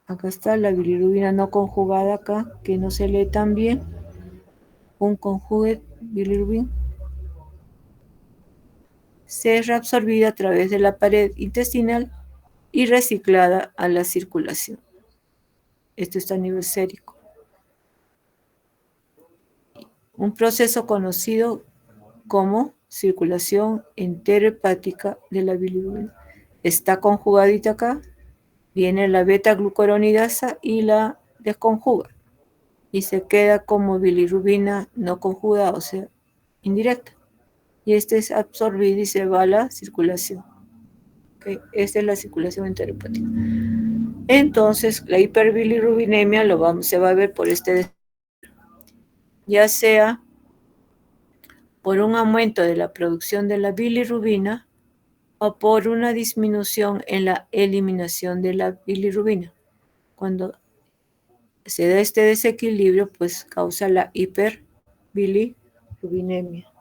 acá está la bilirrubina no conjugada acá, que no se lee tan bien, un conjugue bilirrubina, se es reabsorbida a través de la pared intestinal y reciclada a la circulación. Esto está a nivel sérico. Un proceso conocido como circulación enterohepática de la bilirrubina. Está conjugadita acá, viene la beta-glucuronidasa y la desconjuga. Y se queda como bilirrubina no conjugada, o sea, indirecta. Y esta es absorbida y se va a la circulación. ¿Okay? Esta es la circulación enterohepática. Entonces, la hiperbilirrubinemia se va a ver por ya sea por un aumento de la producción de la bilirrubina o por una disminución en la eliminación de la bilirrubina. Cuando se da este desequilibrio, pues causa la hiperbilirrubinemia.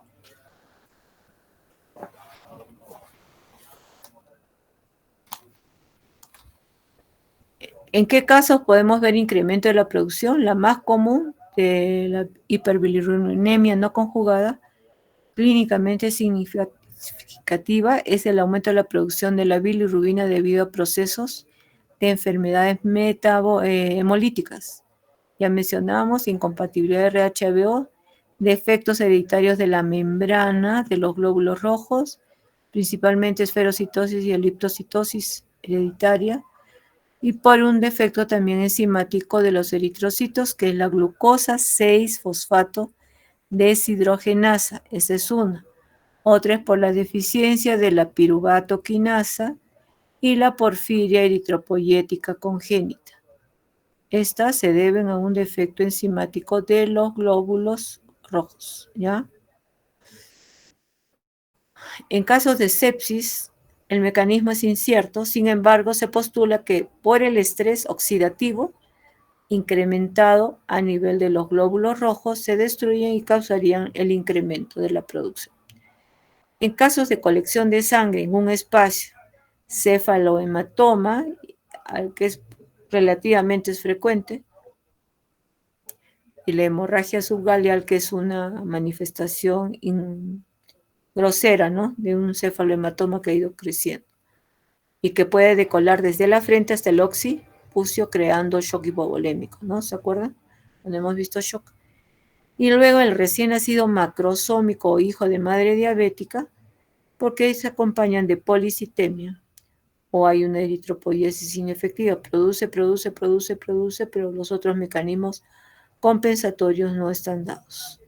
¿En qué casos podemos ver incremento de la producción? La más común de la hiperbilirrubinemia no conjugada, clínicamente significativa, es el aumento de la producción de la bilirrubina debido a procesos de enfermedades hemolíticas. Ya mencionamos incompatibilidad de RH-HbO, defectos hereditarios de la membrana de los glóbulos rojos, principalmente esferocitosis y eliptocitosis hereditaria, y por un defecto también enzimático de los eritrocitos, que es la glucosa 6-fosfato deshidrogenasa. Esa es una. Otra es por la deficiencia de la piruvato quinasa y la porfiria eritropoyética congénita. Estas se deben a un defecto enzimático de los glóbulos rojos, ¿ya? En casos de sepsis, el mecanismo es incierto, sin embargo, se postula que por el estrés oxidativo incrementado a nivel de los glóbulos rojos se destruyen y causarían el incremento de la producción. En casos de colección de sangre en un espacio, cefalohematoma, al que es relativamente frecuente, y la hemorragia subgaleal, que es una manifestación grosera, ¿no?, de un cefalohematoma que ha ido creciendo y que puede decolar desde la frente hasta el occipucio creando shock hipovolémico, ¿no? ¿Se acuerdan? Cuando hemos visto shock. Y luego el recién nacido macrosómico o hijo de madre diabética, porque se acompañan de policitemia o hay una eritropoiesis inefectiva. Produce, pero los otros mecanismos compensatorios no están dados.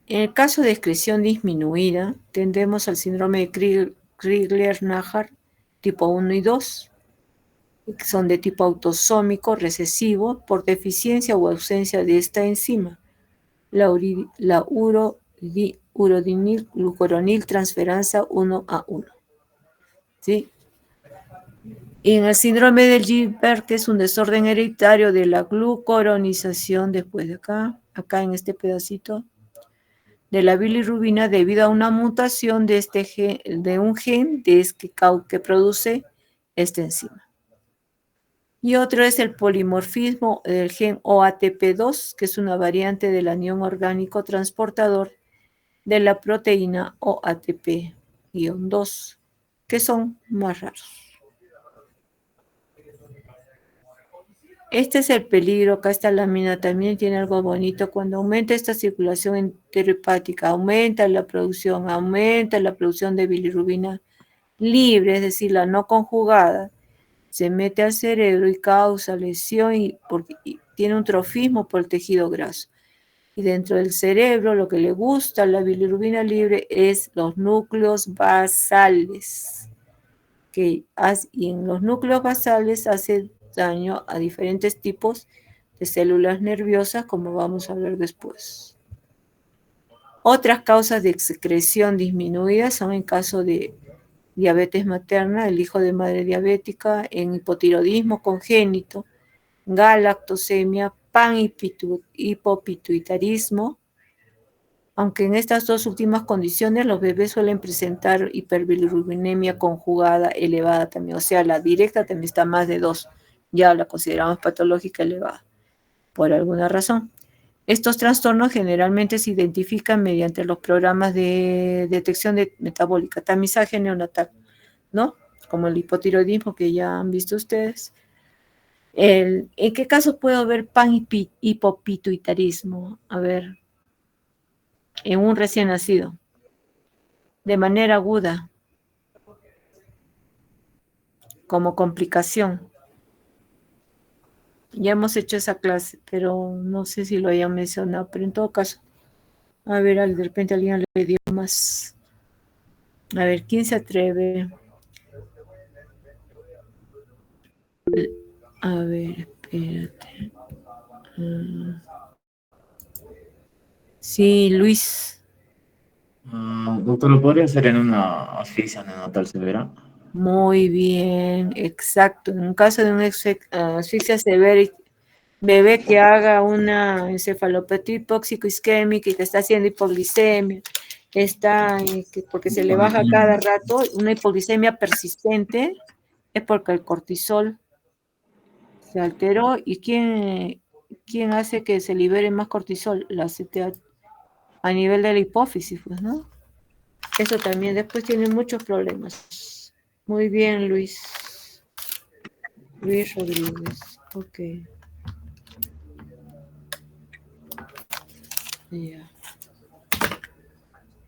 En el caso de excreción disminuida, tendemos al síndrome de Crigler-Najjar tipo 1 y 2, que son de tipo autosómico recesivo por deficiencia o ausencia de esta enzima, la urodinil transferasa 1A1. ¿Sí? Y en el síndrome del Gilbert, que es un desorden hereditario de la glucoronización, después de acá en este pedacito, de la bilirrubina debido a una mutación de un gen que produce esta enzima. Y otro es el polimorfismo del gen OATP2, que es una variante del anión orgánico transportador de la proteína OATP-2, que son más raros. Este es el peligro. Acá esta lámina también tiene algo bonito. Cuando aumenta esta circulación enterohepática, aumenta la producción de bilirrubina libre, es decir, la no conjugada, se mete al cerebro y causa lesión y tiene un trofismo por el tejido graso. Y dentro del cerebro lo que le gusta a la bilirrubina libre es los núcleos basales. Y en los núcleos basales hace daño a diferentes tipos de células nerviosas, como vamos a ver después. Otras causas de excreción disminuida son en caso de diabetes materna, el hijo de madre diabética, en hipotiroidismo congénito, galactosemia, panhipopituitarismo. Aunque en estas dos últimas condiciones los bebés suelen presentar hiperbilirrubinemia conjugada elevada también, o sea, la directa también está más de 2, ya la consideramos patológica elevada, por alguna razón. Estos trastornos generalmente se identifican mediante los programas de detección metabólica, tamizaje neonatal, ¿no? Como el hipotiroidismo que ya han visto ustedes. ¿En qué casos puedo ver panhipopituitarismo? A ver, en un recién nacido, de manera aguda, como complicación. Ya hemos hecho esa clase, pero no sé si lo hayan mencionado, pero en todo caso, a ver, de repente alguien le dio más. A ver, ¿quién se atreve? A ver, espérate. Sí, Luis. Doctor, ¿lo podría hacer en una asfixia neonatal severa? Muy bien, exacto. En un caso de una asfixia severa, bebé que haga una encefalopatía hipóxico-isquémica y que está haciendo hipoglicemia, porque se le baja cada rato, una hipoglicemia persistente, es porque el cortisol se alteró. ¿Y quién hace que se libere más cortisol? La CTA a nivel de la hipófisis, pues, ¿no? Eso también después tiene muchos problemas. Muy bien, Luis. Luis Rodríguez. Ok. Ya.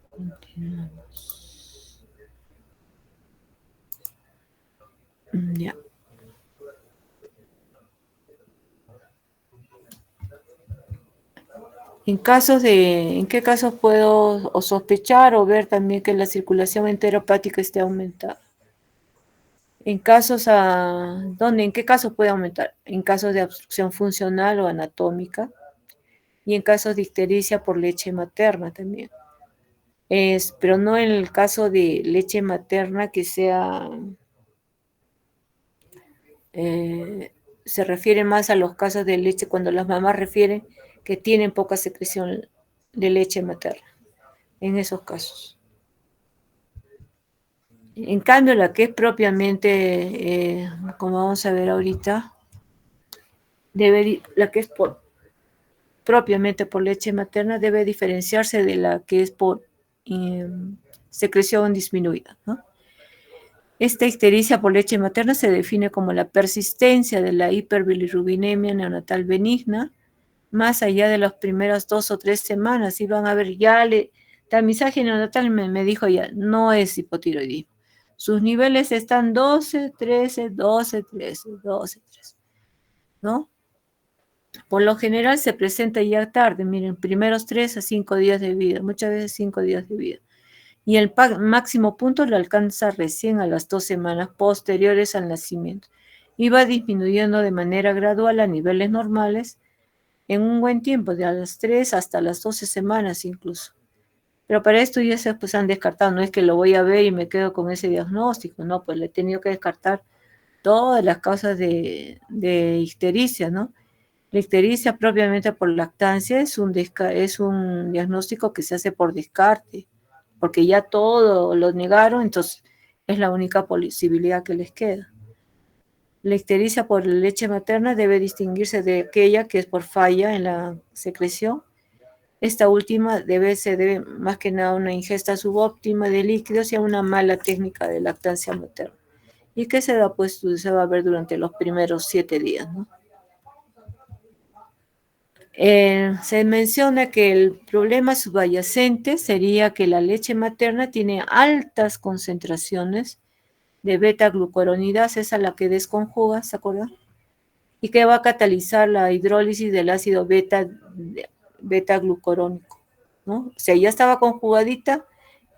Continuamos. Ya. ¿En qué casos puedo sospechar o ver también que la circulación enteropática esté aumentada? ¿En qué casos puede aumentar? En casos de obstrucción funcional o anatómica y en casos de ictericia por leche materna también. Pero no en el caso de leche materna que sea, se refiere más a los casos de leche cuando las mamás refieren que tienen poca secreción de leche materna, en esos casos. En cambio, la que es propiamente, como vamos a ver ahorita, la que es propiamente por leche materna debe diferenciarse de la que es por secreción disminuida, ¿no? Esta ictericia por leche materna se define como la persistencia de la hiperbilirrubinemia neonatal benigna más allá de las primeras 2 o 3 semanas. Y van a ver, tamizaje neonatal me dijo ya, no es hipotiroidismo. Sus niveles están 12, 13, 12, 13, 12, 13, ¿no? Por lo general se presenta ya tarde, miren, primeros 3 a 5 días de vida, muchas veces 5 días de vida. Y el máximo punto lo alcanza recién a las 2 semanas posteriores al nacimiento. Y va disminuyendo de manera gradual a niveles normales en un buen tiempo, de a las 3 hasta las 12 semanas incluso. Pero para esto ya se han descartado, no es que lo voy a ver y me quedo con ese diagnóstico, no, pues le he tenido que descartar todas las causas de ictericia, ¿no? La ictericia propiamente por lactancia es un diagnóstico que se hace por descarte, porque ya todo lo negaron, entonces es la única posibilidad que les queda. La ictericia por leche materna debe distinguirse de aquella que es por falla en la secreción. Esta última se debe más que nada a una ingesta subóptima de líquidos y a una mala técnica de lactancia materna. ¿Y qué se da? Pues se va a ver durante los primeros 7 días, ¿no? Se menciona que el problema subyacente sería que la leche materna tiene altas concentraciones de beta-glucuronidasa, esa la que desconjuga, ¿se acuerdan? Y que va a catalizar la hidrólisis del ácido beta-glucurónico, ¿no? O sea, ya estaba conjugadita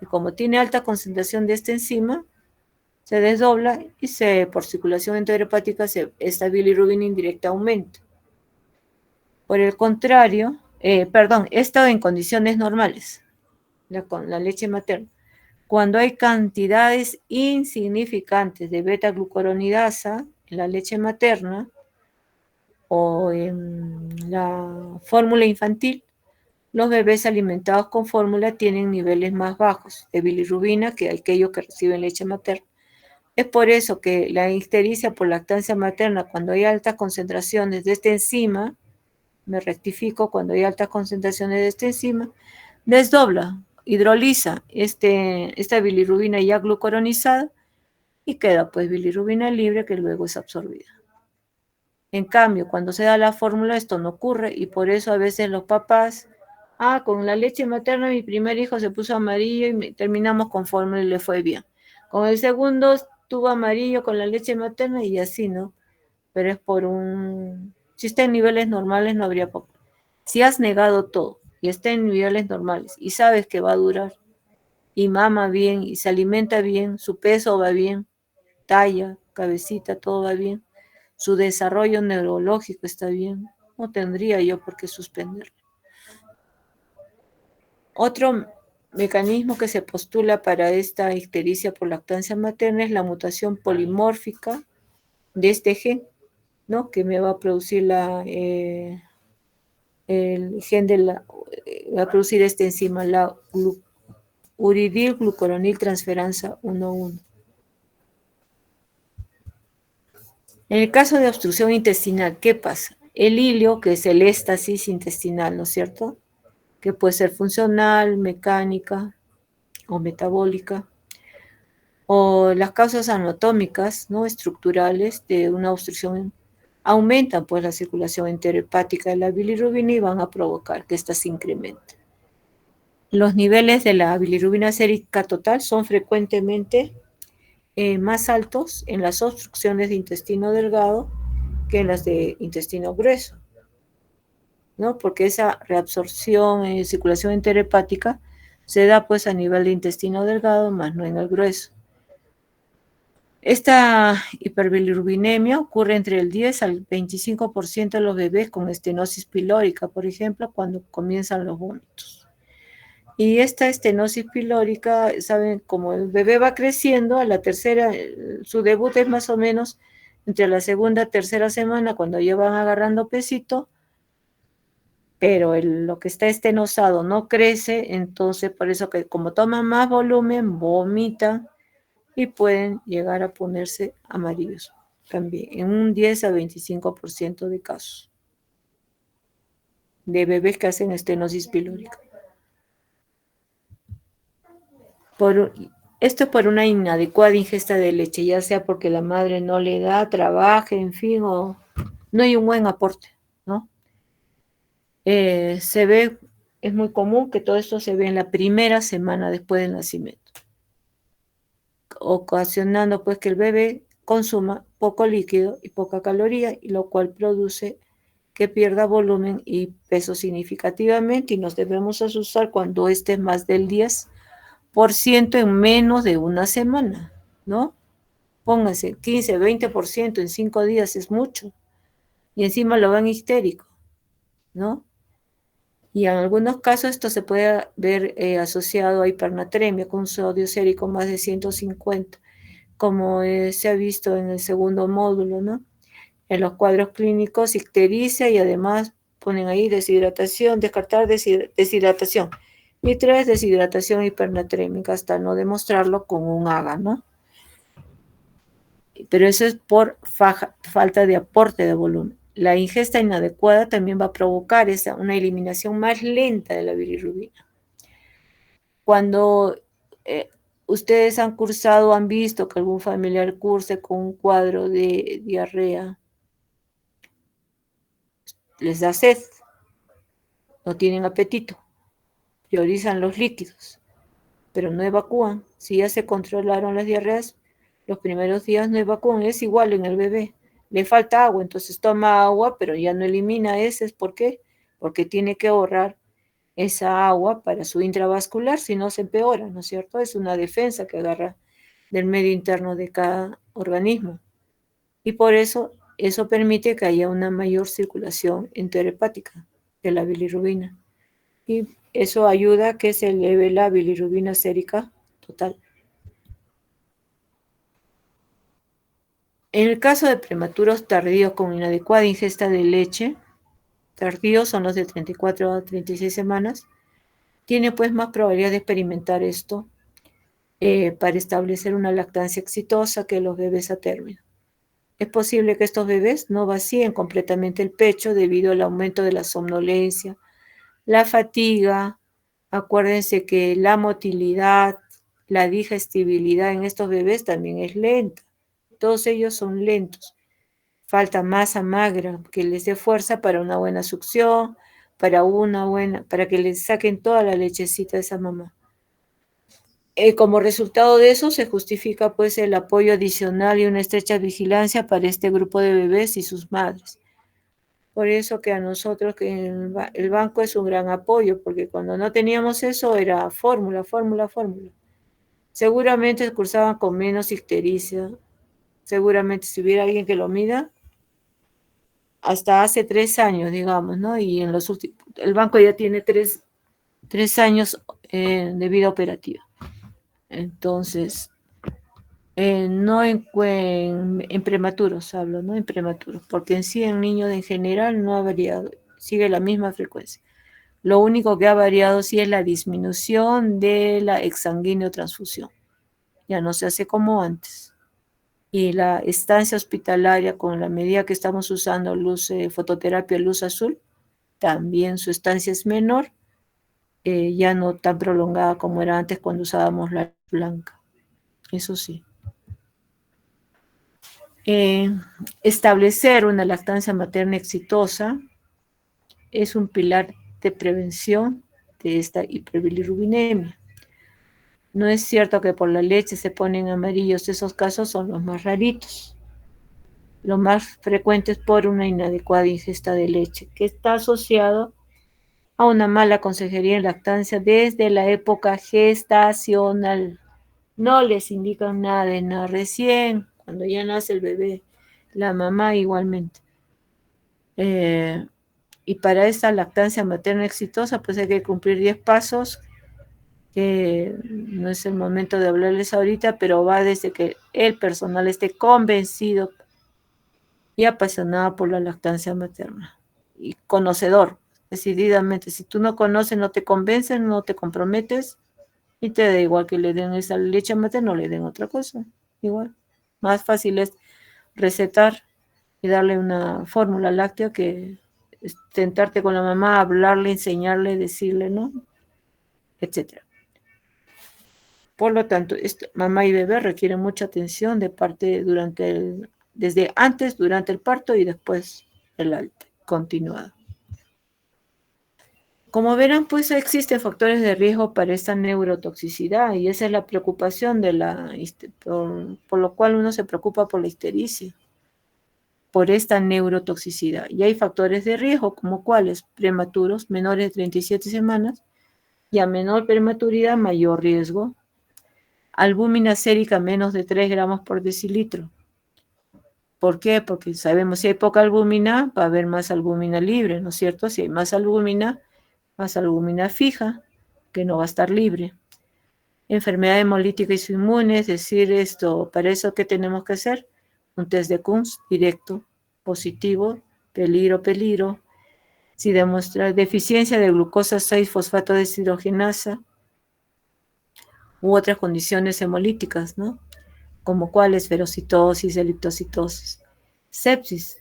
y como tiene alta concentración de esta enzima, se desdobla y por circulación enterohepática esta bilirrubina indirecta aumenta. Por el contrario, esto en condiciones normales, con la leche materna. Cuando hay cantidades insignificantes de beta-glucuronidasa en la leche materna o en la fórmula infantil, los bebés alimentados con fórmula tienen niveles más bajos de bilirrubina que aquellos que reciben leche materna. Es por eso que la ictericia por lactancia materna, cuando hay altas concentraciones de esta enzima, me rectifico, cuando hay altas concentraciones de esta enzima, desdobla, hidroliza esta bilirrubina ya glucuronizada y queda pues bilirrubina libre que luego es absorbida. En cambio, cuando se da la fórmula esto no ocurre y por eso a veces los papás, con la leche materna mi primer hijo se puso amarillo y terminamos con fórmula y le fue bien. Con el segundo estuvo amarillo con la leche materna y así, ¿no? Pero es si está en niveles normales no habría problema. Si has negado todo y está en niveles normales y sabes que va a durar y mama bien y se alimenta bien, su peso va bien, talla, cabecita, todo va bien, su desarrollo neurológico está bien, no tendría yo por qué suspenderlo. Otro mecanismo que se postula para esta ictericia por lactancia materna es la mutación polimórfica de este gen, ¿no? Que me va a producir el gen va a producir esta enzima, la uridilglucuronil transferasa 1,1. En el caso de obstrucción intestinal, ¿qué pasa? El hilio, que es el éstasis intestinal, ¿no es cierto? Que puede ser funcional, mecánica o metabólica, o las causas anatómicas, ¿no? Estructurales de una obstrucción aumentan pues la circulación enterohepática de la bilirrubina y van a provocar que ésta se incremente. Los niveles de la bilirrubina sérica total son frecuentemente más altos en las obstrucciones de intestino delgado que en las de intestino grueso, ¿no? Porque esa reabsorción en circulación enterohepática se da pues a nivel de intestino delgado, más no en el grueso. Esta hiperbilirrubinemia ocurre entre el 10 al 25% de los bebés con estenosis pilórica, por ejemplo, cuando comienzan los vómitos. Y esta estenosis pilórica, saben, como el bebé va creciendo, a la tercera, su debut es más o menos entre la segunda y tercera semana, cuando ya van agarrando pesito, pero lo que está estenosado no crece, entonces por eso que como toman más volumen, vomitan y pueden llegar a ponerse amarillos también, en un 10 a 25% de casos de bebés que hacen estenosis pilórica. Esto es por una inadecuada ingesta de leche, ya sea porque la madre no le da, trabaja, en fin, o no hay un buen aporte, ¿no? Es muy común que todo esto se ve en la primera semana después del nacimiento, ocasionando pues que el bebé consuma poco líquido y poca caloría, y lo cual produce que pierda volumen y peso significativamente, y nos debemos asustar cuando este es más del 10% en menos de una semana, ¿no? Pónganse 15, 20% en 5 días es mucho, y encima lo ven histérico, ¿no? Y en algunos casos esto se puede ver asociado a hipernatremia con sodio sérico más de 150, como se ha visto en el segundo módulo, ¿no? En los cuadros clínicos, ictericia y además ponen ahí deshidratación, descartar deshidratación. Y 3, deshidratación hipernatrémica, hasta no demostrarlo con un AGA, ¿no? Pero eso es por falta de aporte de volumen. La ingesta inadecuada también va a provocar una eliminación más lenta de la bilirrubina. Cuando ustedes han cursado, han visto que algún familiar curse con un cuadro de diarrea, les da sed, no tienen apetito, priorizan los líquidos, pero no evacúan. Si ya se controlaron las diarreas, los primeros días no evacúan, es igual en el bebé. Le falta agua, entonces toma agua, pero ya no elimina heces. ¿Por qué? Porque tiene que ahorrar esa agua para su intravascular, si no se empeora, ¿no es cierto? Es una defensa que agarra del medio interno de cada organismo. Y por eso permite que haya una mayor circulación enterohepática de la bilirrubina. Y eso ayuda a que se eleve la bilirrubina sérica total. En el caso de prematuros tardíos con inadecuada ingesta de leche, tardíos son los de 34 a 36 semanas, tiene pues más probabilidad de experimentar esto para establecer una lactancia exitosa que los bebés a término. Es posible que estos bebés no vacíen completamente el pecho debido al aumento de la somnolencia, la fatiga. Acuérdense que la motilidad, la digestibilidad en estos bebés también es lenta. Todos ellos son lentos. Falta masa magra que les dé fuerza para una buena succión, para que les saquen toda la lechecita de esa mamá. Como resultado de eso se justifica pues el apoyo adicional y una estrecha vigilancia para este grupo de bebés y sus madres. Por eso que a nosotros que el banco es un gran apoyo, porque cuando no teníamos eso era fórmula. Seguramente cursaban con menos ictericia. Seguramente si hubiera alguien que lo mida, hasta hace 3 años, digamos, ¿no? Y en los últimos, el banco ya tiene 3 años de vida operativa. Entonces, no en prematuros hablo, ¿no? En prematuros, porque en sí en niños en general no ha variado, sigue la misma frecuencia. Lo único que ha variado sí es la disminución de la exsanguíneo transfusión. Ya no se hace como antes. Y la estancia hospitalaria con la medida que estamos usando fototerapia luz azul, también su estancia es menor, ya no tan prolongada como era antes cuando usábamos la blanca. Eso sí. Establecer una lactancia materna exitosa es un pilar de prevención de esta hiperbilirrubinemia. No es cierto que por la leche se ponen amarillos, esos casos son los más raritos. Lo más frecuente es por una inadecuada ingesta de leche, que está asociado a una mala consejería en lactancia desde la época gestacional. No les indican nada de nada. Recién, cuando ya nace el bebé, la mamá igualmente. Y para esta lactancia materna exitosa, pues hay que cumplir 10 pasos, que no es el momento de hablarles ahorita, pero va desde que el personal esté convencido y apasionado por la lactancia materna. Y conocedor, decididamente. Si tú no conoces, no te convences, no te comprometes, y te da igual que le den esa leche materna o le den otra cosa. Igual. Más fácil es recetar y darle una fórmula láctea que sentarte con la mamá, hablarle, enseñarle, decirle, ¿no? Etcétera. Por lo tanto, mamá y bebé requieren mucha atención de parte desde antes, durante el parto y después el alta continuado. Como verán, pues existen factores de riesgo para esta neurotoxicidad y esa es la preocupación por lo cual uno se preocupa por la ictericia, por esta neurotoxicidad. Y hay factores de riesgo, como cuáles: prematuros, menores de 37 semanas, y a menor prematuridad, mayor riesgo. Albúmina sérica menos de 3 gramos por decilitro. ¿Por qué? Porque sabemos si hay poca albúmina, va a haber más albúmina libre, ¿no es cierto? Si hay más albúmina fija, que no va a estar libre. Enfermedad hemolítica isoinmune, es decir, para eso, ¿qué tenemos que hacer? Un test de Kunz directo, positivo, peligro. Si demuestra deficiencia de glucosa 6-fosfato deshidrogenasa u otras condiciones hemolíticas, ¿no? Como cuáles: ferocitosis, eritrocitosis. Sepsis,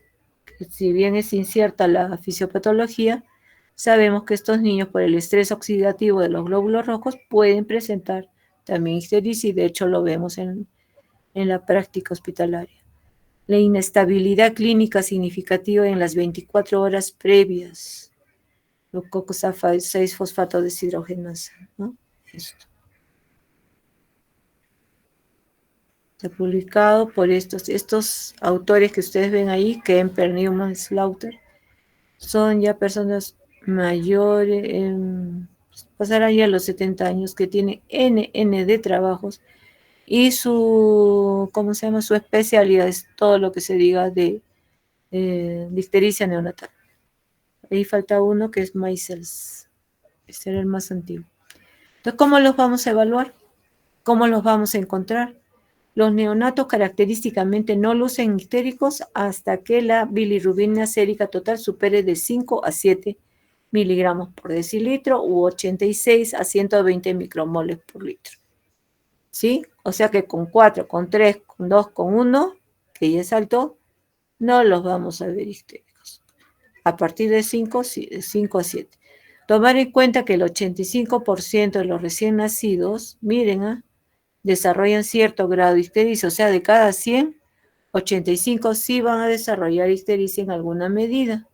que si bien es incierta la fisiopatología, sabemos que estos niños, por el estrés oxidativo de los glóbulos rojos, pueden presentar también ictericia, y de hecho lo vemos en la práctica hospitalaria. La inestabilidad clínica significativa en las 24 horas previas. glucosa 6-fosfato deshidrogenasa, ¿no? Esto. Se ha publicado por estos autores que ustedes ven ahí, Kemper, Newman, Slaughter, son ya personas mayores, pasarán ya los 70 años, que tienen N de trabajos, y su, ¿cómo se llama? Su especialidad es todo lo que se diga de diftericia neonatal. Ahí falta uno que es Meisels, este era el más antiguo. Entonces, ¿cómo los vamos a evaluar? ¿Cómo los vamos a encontrar? Los neonatos característicamente no lucen histéricos hasta que la bilirrubina sérica total supere de 5 a 7 miligramos por decilitro u 86 a 120 micromoles por litro. ¿Sí? O sea que con 4, con 3, con 2, con 1, que ya es alto, no los vamos a ver histéricos. A partir de 5 a 7. Tomar en cuenta que el 85% de los recién nacidos, miren, desarrollan cierto grado de ictericia, o sea, de cada 100, 85 sí van a desarrollar ictericia en alguna medida.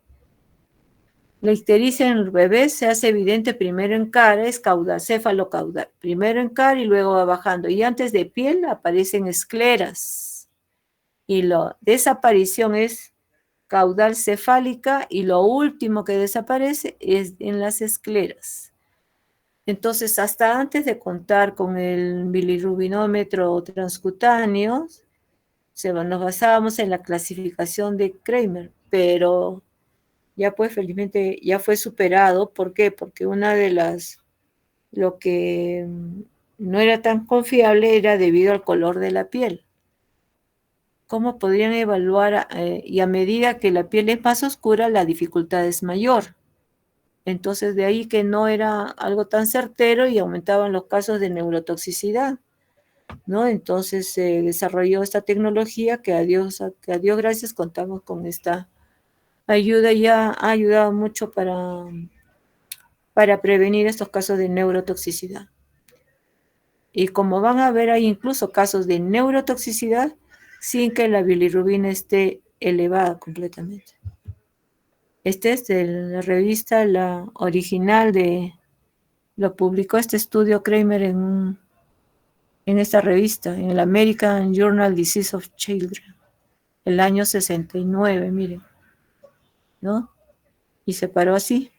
La ictericia en el bebé se hace evidente primero en cara, es caudal, cefalocaudal. Primero en cara y luego va bajando. Y antes de piel aparecen escleras. Y la desaparición es caudal cefálica y lo último que desaparece es en las escleras. Entonces, hasta antes de contar con el bilirrubinómetro transcutáneo, nos basábamos en la clasificación de Kramer, pero ya pues felizmente ya fue superado. ¿Por qué? Porque una de lo que no era tan confiable era debido al color de la piel. ¿Cómo podrían evaluar? Y a medida que la piel es más oscura, la dificultad es mayor. Entonces, de ahí que no era algo tan certero y aumentaban los casos de neurotoxicidad, ¿no? Entonces se desarrolló esta tecnología que a Dios gracias contamos con esta ayuda, ya ha ayudado mucho para prevenir estos casos de neurotoxicidad. Y como van a ver, hay incluso casos de neurotoxicidad sin que la bilirrubina esté elevada completamente. Este es de la revista, la original lo publicó este estudio Kramer en esta revista, en el American Journal Disease of Children, el año 69, miren, ¿no? Y se paró así,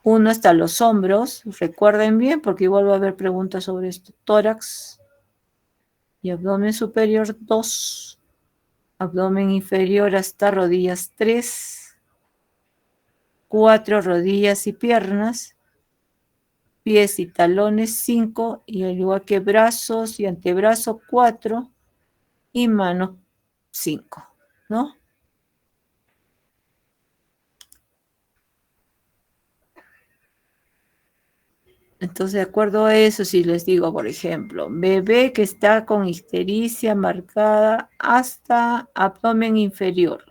uno hasta los hombros, recuerden bien, porque igual va a haber preguntas sobre esto, tórax y abdomen superior 2, abdomen inferior hasta rodillas 3, 4 rodillas y piernas, pies y talones 5, y al igual que brazos y antebrazo 4, y manos 5, ¿no? Entonces, de acuerdo a eso, si les digo, por ejemplo, bebé que está con ictericia marcada hasta abdomen inferior,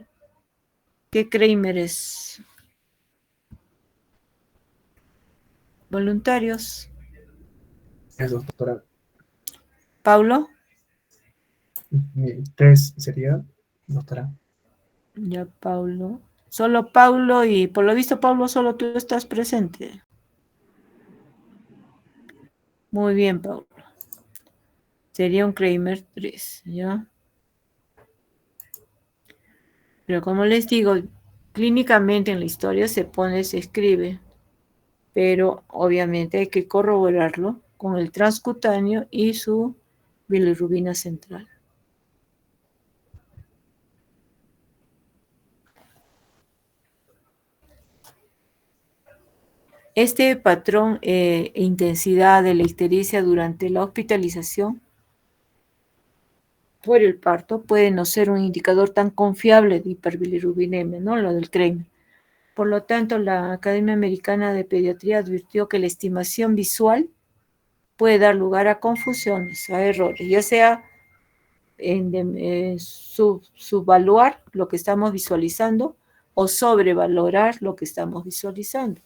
¿qué Kramer es? Voluntarios. Eso, doctora. ¿Paulo? 3 sería, doctora. Ya, Paulo. Solo Paulo, y por lo visto, Paulo, solo tú estás presente. Muy bien, Paulo. Sería un Kramer 3, ¿ya? Pero como les digo, clínicamente en la historia se escribe, pero obviamente hay que corroborarlo con el transcutáneo y su bilirrubina central. Este patrón e intensidad de la ictericia durante la hospitalización por el parto puede no ser un indicador tan confiable de hiperbilirrubinemia, ¿no? Lo del Kramer. Por lo tanto, la Academia Americana de Pediatría advirtió que la estimación visual puede dar lugar a confusiones, a errores, ya sea en subvaluar lo que estamos visualizando o sobrevalorar lo que estamos visualizando.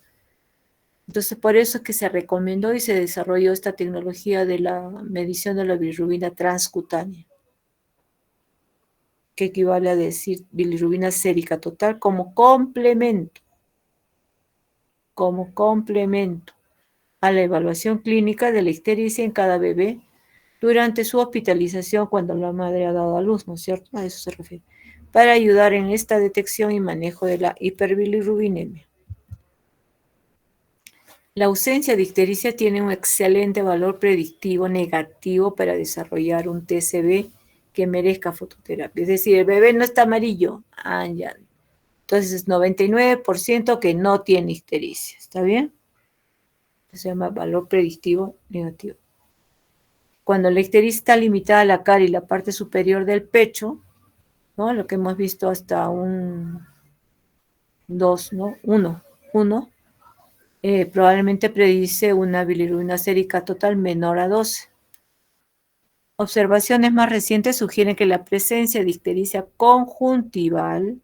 Entonces, por eso es que se recomendó y se desarrolló esta tecnología de la medición de la bilirrubina transcutánea, que equivale a decir bilirrubina sérica total como complemento como complemento a la evaluación clínica de la ictericia en cada bebé durante su hospitalización cuando la madre ha dado a luz, ¿no es cierto? A eso se refiere. Para ayudar en esta detección y manejo de la hiperbilirrubinemia. La ausencia de ictericia tiene un excelente valor predictivo negativo para desarrollar un TCB que merezca fototerapia. Es decir, el bebé no está amarillo. Ah, ya. Entonces es 99% que no tiene ictericia. ¿Está bien? Se llama valor predictivo negativo. Cuando la ictericia está limitada a la cara y la parte superior del pecho, ¿no? Lo que hemos visto hasta un 2, ¿no? 1, probablemente predice una bilirrubina sérica total menor a 12. Observaciones más recientes sugieren que la presencia de ictericia conjuntival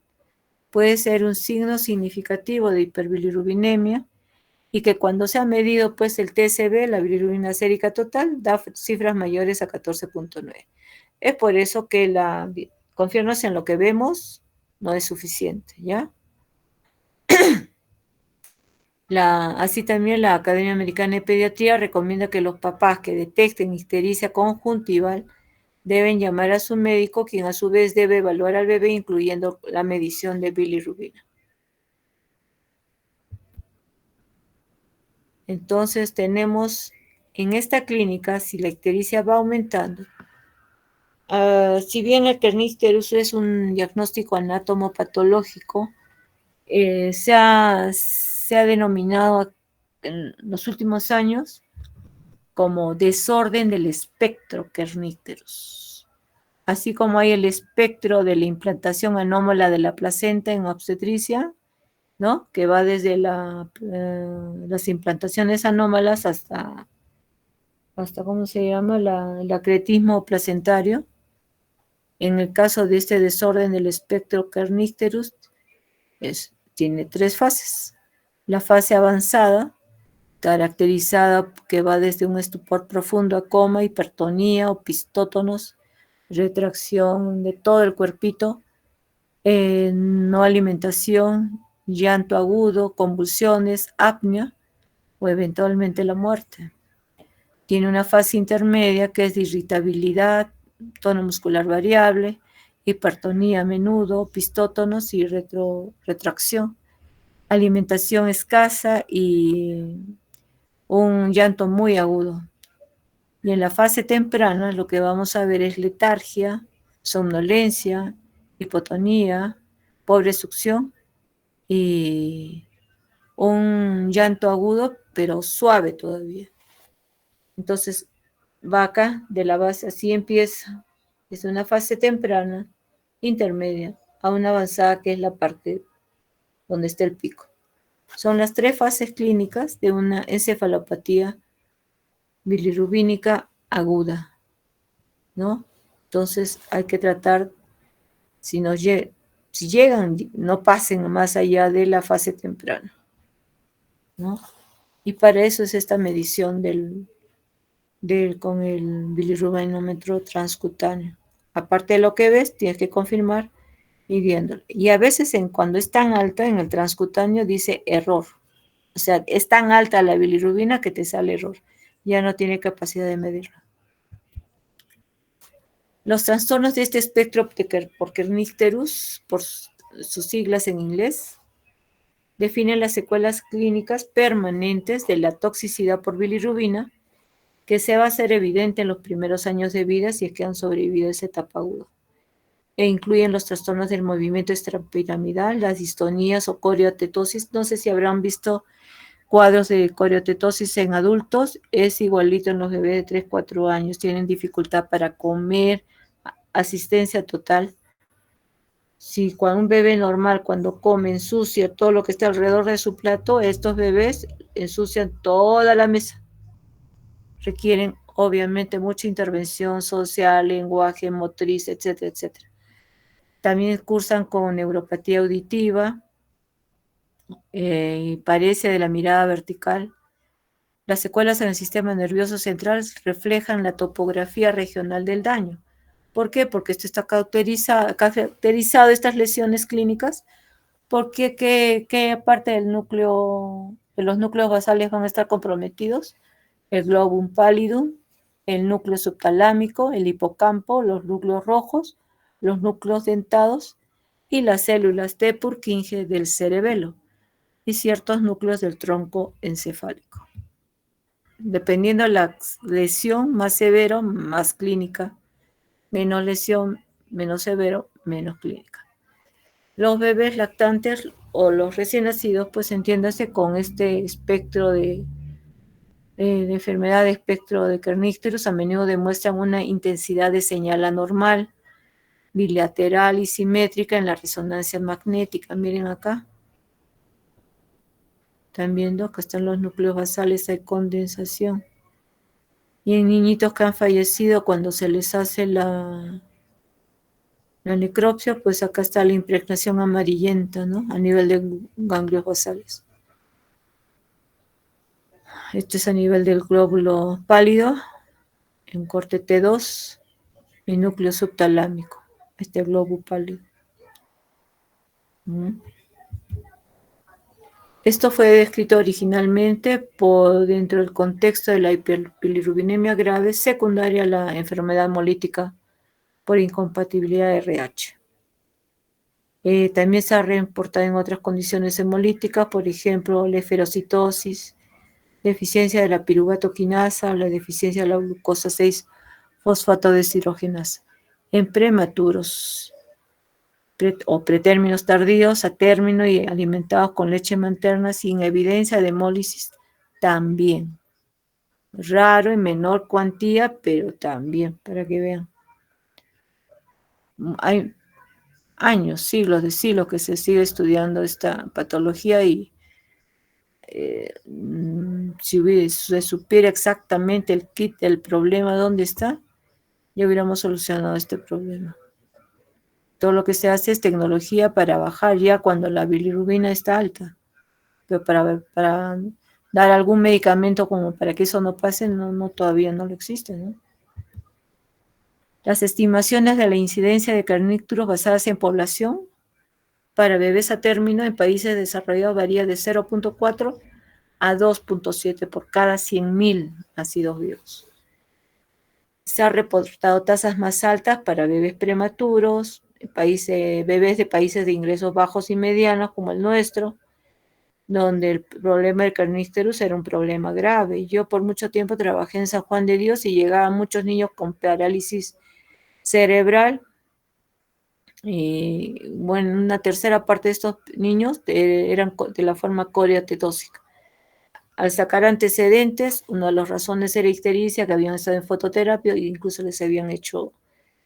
puede ser un signo significativo de hiperbilirrubinemia y que cuando se ha medido pues el TSB, la bilirrubina sérica total, da cifras mayores a 14.9. Es por eso que confiarnos en lo que vemos no es suficiente, ¿ya? Así también la Academia Americana de Pediatría recomienda que los papás que detecten ictericia conjuntival deben llamar a su médico, quien a su vez debe evaluar al bebé, incluyendo la medición de bilirrubina. Entonces tenemos en esta clínica, si la ictericia va aumentando, si bien el kernicterus es un diagnóstico anatomopatológico, se ha denominado en los últimos años como desorden del espectro kernicterus. Así como hay el espectro de la implantación anómala de la placenta en obstetricia, ¿no? Que va desde las implantaciones anómalas hasta ¿cómo se llama? El acretismo placentario. En el caso de este desorden del espectro kernicterus, tiene 3 fases. La fase avanzada, caracterizada que va desde un estupor profundo a coma, hipertonía, opistótonos, retracción de todo el cuerpito, no alimentación, llanto agudo, convulsiones, apnea o eventualmente la muerte. Tiene una fase intermedia que es de irritabilidad, tono muscular variable, hipertonía a menudo, opistótonos y retracción, alimentación escasa y un llanto muy agudo. Y en la fase temprana lo que vamos a ver es letargia, somnolencia, hipotonía, pobre succión y un llanto agudo pero suave todavía. Entonces va acá de la base, así empieza, desde una fase temprana, intermedia, a una avanzada que es la parte donde está el pico. Son las 3 fases clínicas de una encefalopatía bilirrubínica aguda, ¿no? Entonces hay que tratar, si llegan, no pasen más allá de la fase temprana, ¿no? Y para eso es esta medición con el bilirrubinómetro transcutáneo. Aparte de lo que ves, tienes que confirmar midiéndolo. Y a veces cuando es tan alta en el transcutáneo dice error. O sea, es tan alta la bilirrubina que te sale error. Ya no tiene capacidad de medirlo. Los trastornos de este espectro por kernicterus, por sus siglas en inglés, definen las secuelas clínicas permanentes de la toxicidad por bilirrubina que se va a hacer evidente en los primeros años de vida si es que han sobrevivido a esa etapa aguda. E incluyen los trastornos del movimiento extrapiramidal, las distonías o coriotetosis. No sé si habrán visto cuadros de coriotetosis en adultos, es igualito en los bebés de 3, 4 años, tienen dificultad para comer, asistencia total. Si cuando un bebé normal cuando come ensucia todo lo que está alrededor de su plato, estos bebés ensucian toda la mesa. Requieren obviamente mucha intervención social, lenguaje, motriz, etcétera, etcétera. También cursan con neuropatía auditiva, y parece de la mirada vertical. Las secuelas en el sistema nervioso central reflejan la topografía regional del daño. ¿Por qué? Porque esto está caracterizado estas lesiones clínicas, porque ¿qué parte del núcleo que los núcleos basales van a estar comprometidos, el globum pallidum, el núcleo subtalámico, el hipocampo, los núcleos rojos, los núcleos dentados y las células de Purkinje del cerebelo y ciertos núcleos del tronco encefálico. Dependiendo de la lesión, más severo, más clínica, menos lesión, menos severo, menos clínica. Los bebés lactantes o los recién nacidos, pues entiéndase con este espectro de enfermedad de espectro de Kernicterus, a menudo demuestran una intensidad de señal anormal, bilateral y simétrica en la resonancia magnética. Miren acá. ¿Están viendo? Acá están los núcleos basales, hay condensación. Y en niñitos que han fallecido cuando se les hace la necropsia, pues acá está la impregnación amarillenta, ¿no? A nivel de ganglios basales. Este es a nivel del glóbulo pálido, en corte T2, y núcleo subtalámico, este glóbulo pálido. Esto fue descrito originalmente dentro del contexto de la hiperbilirubinemia grave secundaria a la enfermedad hemolítica por incompatibilidad de RH. También se ha reportado en otras condiciones hemolíticas, por ejemplo, la esferocitosis, deficiencia de la piruvato quinasa o la deficiencia de la glucosa 6-fosfato deshidrogenasa en prematuros o pretérminos tardíos a término y alimentados con leche materna sin evidencia de hemólisis también. Raro en menor cuantía, pero también, para que vean. Hay años, siglos de siglos que se sigue estudiando esta patología y si se supiera exactamente el kit del problema, dónde está, ya hubiéramos solucionado este problema. Todo lo que se hace es tecnología para bajar ya cuando la bilirrubina está alta. Pero para dar algún medicamento como para que eso no pase, todavía no lo existe, ¿no? Las estimaciones de la incidencia de Kernicterus basadas en población para bebés a término en países desarrollados varía de 0.4 a 2.7 por cada 100.000 nacidos vivos. Se han reportado tasas más altas para bebés prematuros, bebés de países de ingresos bajos y medianos como el nuestro, donde el problema del Kernicterus era un problema grave. Yo por mucho tiempo trabajé en San Juan de Dios y llegaban muchos niños con parálisis cerebral. Y bueno, una tercera parte de estos niños eran de la forma coreatetóxica. Al sacar antecedentes, una de las razones era ictericia, que habían estado en fototerapia e incluso les habían hecho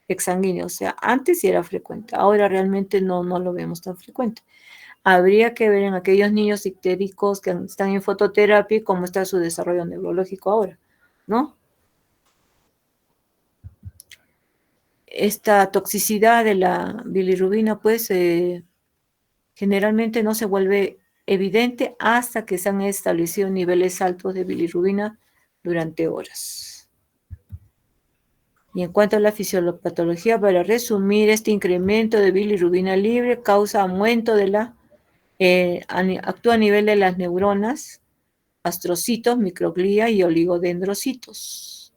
exsanguíneo. O sea, antes sí era frecuente, ahora realmente no lo vemos tan frecuente. Habría que ver en aquellos niños ictéricos que están en fototerapia cómo está su desarrollo neurológico ahora, ¿no? Esta toxicidad de la bilirrubina, pues, generalmente no se vuelve evidente hasta que se han establecido niveles altos de bilirrubina durante horas. Y en cuanto a la fisiopatología, para resumir, este incremento de bilirrubina libre causa aumento de actúa a nivel de las neuronas, astrocitos, microglía y oligodendrocitos.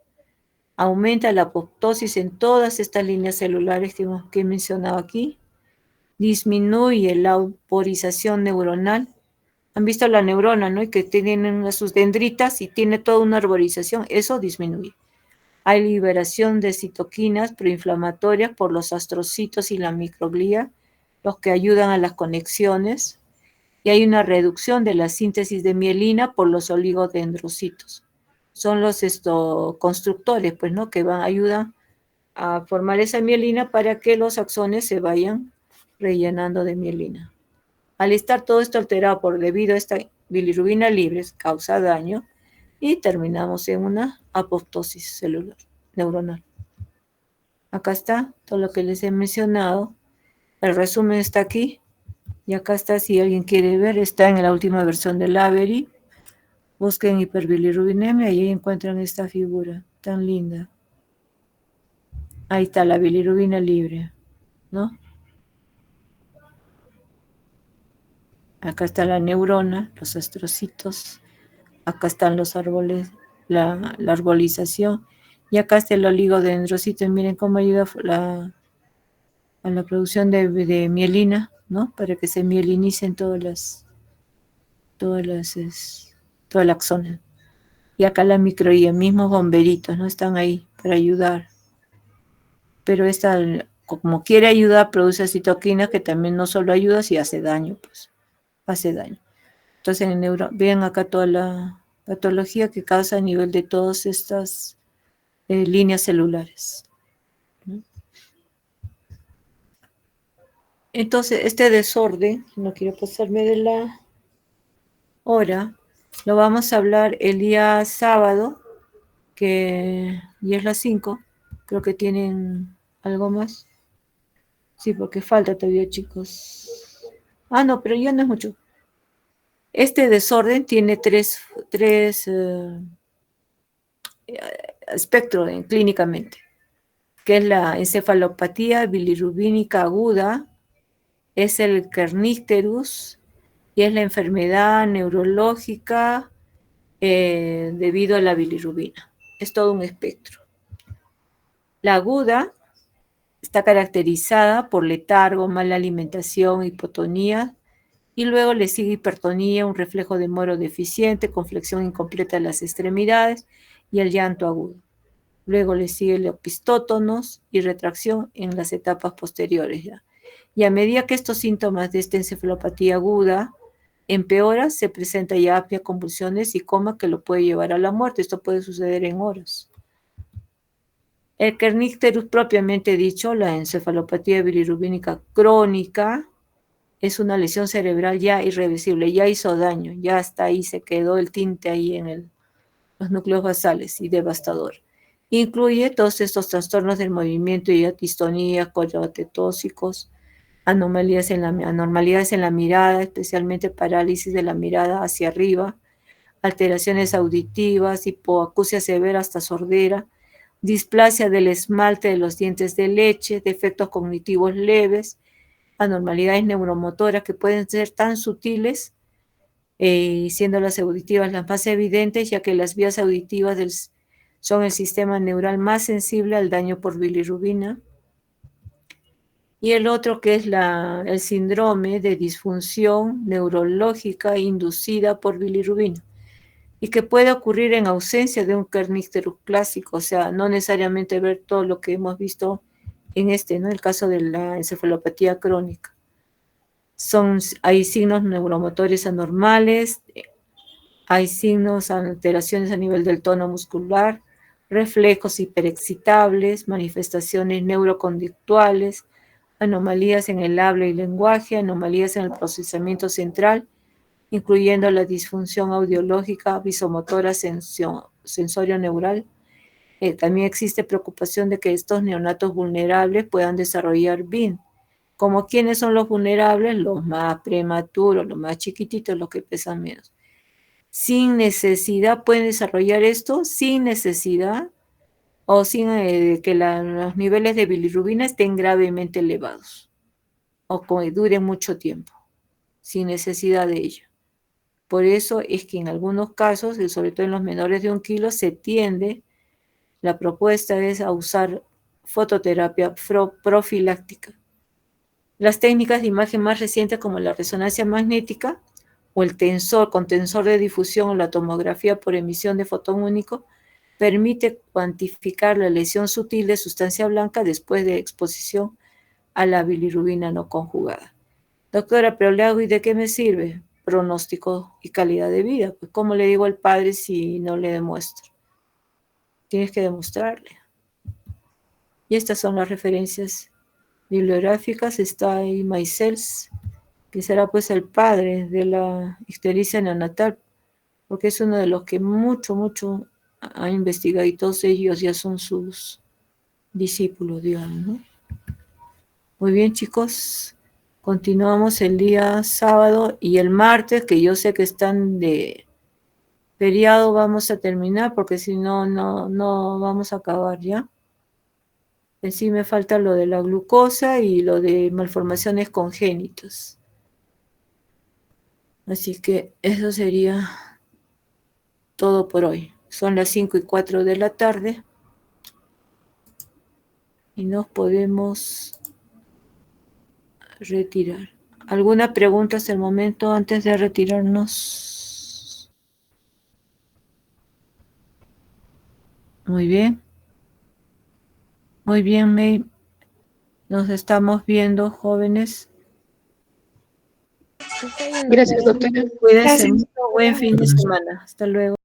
Aumenta la apoptosis en todas estas líneas celulares que he mencionado aquí. Disminuye la vaporización neuronal. Han visto la neurona, ¿no? Y que tienen sus dendritas y tiene toda una arborización. Eso disminuye. Hay liberación de citoquinas proinflamatorias por los astrocitos y la microglía, los que ayudan a las conexiones. Y hay una reducción de la síntesis de mielina por los oligodendrocitos. Son los constructores, pues, ¿no? Que ayudan a formar esa mielina para que los axones se vayan rellenando de mielina. Al estar todo esto alterado debido a esta bilirrubina libre, causa daño y terminamos en una apoptosis celular, neuronal. Acá está todo lo que les he mencionado. El resumen está aquí. Y acá está, si alguien quiere ver, está en la última versión del Avery. Busquen hiperbilirubinemia y ahí encuentran esta figura tan linda. Ahí está la bilirrubina libre, ¿no? Acá está la neurona, los astrocitos. Acá están los árboles, la arbolización. Y acá está el oligodendrocito. Miren cómo ayuda a la producción de mielina, ¿no? Para que se mielinicen todo el axón. Y acá la microía, mismos bomberitos, ¿no? Están ahí para ayudar. Pero esta, como quiere ayudar, produce citoquinas que también no solo ayuda, sino hace daño, pues. Hace daño. Entonces, vean acá toda la patología que causa a nivel de todas estas líneas celulares. Entonces, este desorden, no quiero pasarme de la hora, lo vamos a hablar el día sábado, que ya es las 5. Creo que tienen algo más. Sí, porque falta todavía, chicos. Ah, no, pero ya no es mucho. Este desorden tiene tres espectros clínicamente, que es la encefalopatía bilirrubínica aguda, es el kernícterus y es la enfermedad neurológica debido a la bilirrubina. Es todo un espectro. La aguda está caracterizada por letargo, mala alimentación, hipotonía, y luego le sigue hipertonía, un reflejo de moro deficiente, con flexión incompleta de las extremidades y el llanto agudo. Luego le sigue el opistótonos y retracción en las etapas posteriores. ¿Ya? Y a medida que estos síntomas de esta encefalopatía aguda empeoran, se presenta ya apnea, convulsiones y coma que lo puede llevar a la muerte. Esto puede suceder en horas. El kernícterus propiamente dicho, la encefalopatía bilirrubínica crónica, es una lesión cerebral ya irreversible, ya hizo daño, ya está ahí, se quedó el tinte ahí en los núcleos basales y devastador. Incluye todos estos trastornos del movimiento y distonía, coriotetóxicos, anormalidades en la mirada, especialmente parálisis de la mirada hacia arriba, alteraciones auditivas, hipoacusia severa hasta sordera, displasia del esmalte de los dientes de leche, defectos cognitivos leves, anormalidades neuromotoras que pueden ser tan sutiles, siendo las auditivas las más evidentes, ya que las vías auditivas son el sistema neural más sensible al daño por bilirrubina. Y el otro que es el síndrome de disfunción neurológica inducida por bilirrubina, y que puede ocurrir en ausencia de un kernícterus clásico, o sea, no necesariamente ver todo lo que hemos visto en ¿no? El caso de la encefalopatía crónica. Hay signos neuromotores anormales, hay signos, alteraciones a nivel del tono muscular, reflejos hiperexcitables, manifestaciones neuroconductuales, anomalías en el habla y lenguaje, anomalías en el procesamiento central, incluyendo la disfunción audiológica, visomotora, sensorio neural. También existe preocupación de que estos neonatos vulnerables puedan desarrollar BIN. Como ¿quiénes son los vulnerables? Los más prematuros, los más chiquititos, los que pesan menos. Sin necesidad pueden desarrollar esto, sin necesidad o sin que los niveles de bilirrubina estén gravemente elevados o que duren mucho tiempo, sin necesidad de ello. Por eso es que en algunos casos, y sobre todo en los menores de 1 kilo, la propuesta es a usar fototerapia profiláctica. Las técnicas de imagen más recientes como la resonancia magnética o el tensor con tensor de difusión o la tomografía por emisión de fotón único permite cuantificar la lesión sutil de sustancia blanca después de exposición a la bilirrubina no conjugada. Doctora, pero le hago, ¿y de qué me sirve? Pronóstico y calidad de vida. Pues, ¿cómo le digo al padre si no le demuestro? Tienes que demostrarle. Y estas son las referencias bibliográficas. Está ahí Maicels, que será pues el padre de la ictericia neonatal, porque es uno de los que mucho ha investigado y todos ellos ya son sus discípulos, digamos, ¿no? Muy bien, chicos. Continuamos el día sábado y el martes, que yo sé que están de feriado, vamos a terminar, porque si no, no vamos a acabar ya. Sí me falta lo de la glucosa y lo de malformaciones congénitas. Así que eso sería todo por hoy. Son las 5:04 de la tarde y nos podemos retirar. ¿Alguna pregunta hasta el momento antes de retirarnos? Muy bien. Muy bien, May. Nos estamos viendo, jóvenes. Gracias, doctora. Cuídense mucho. Buen fin de Gracias. semana. Hasta luego.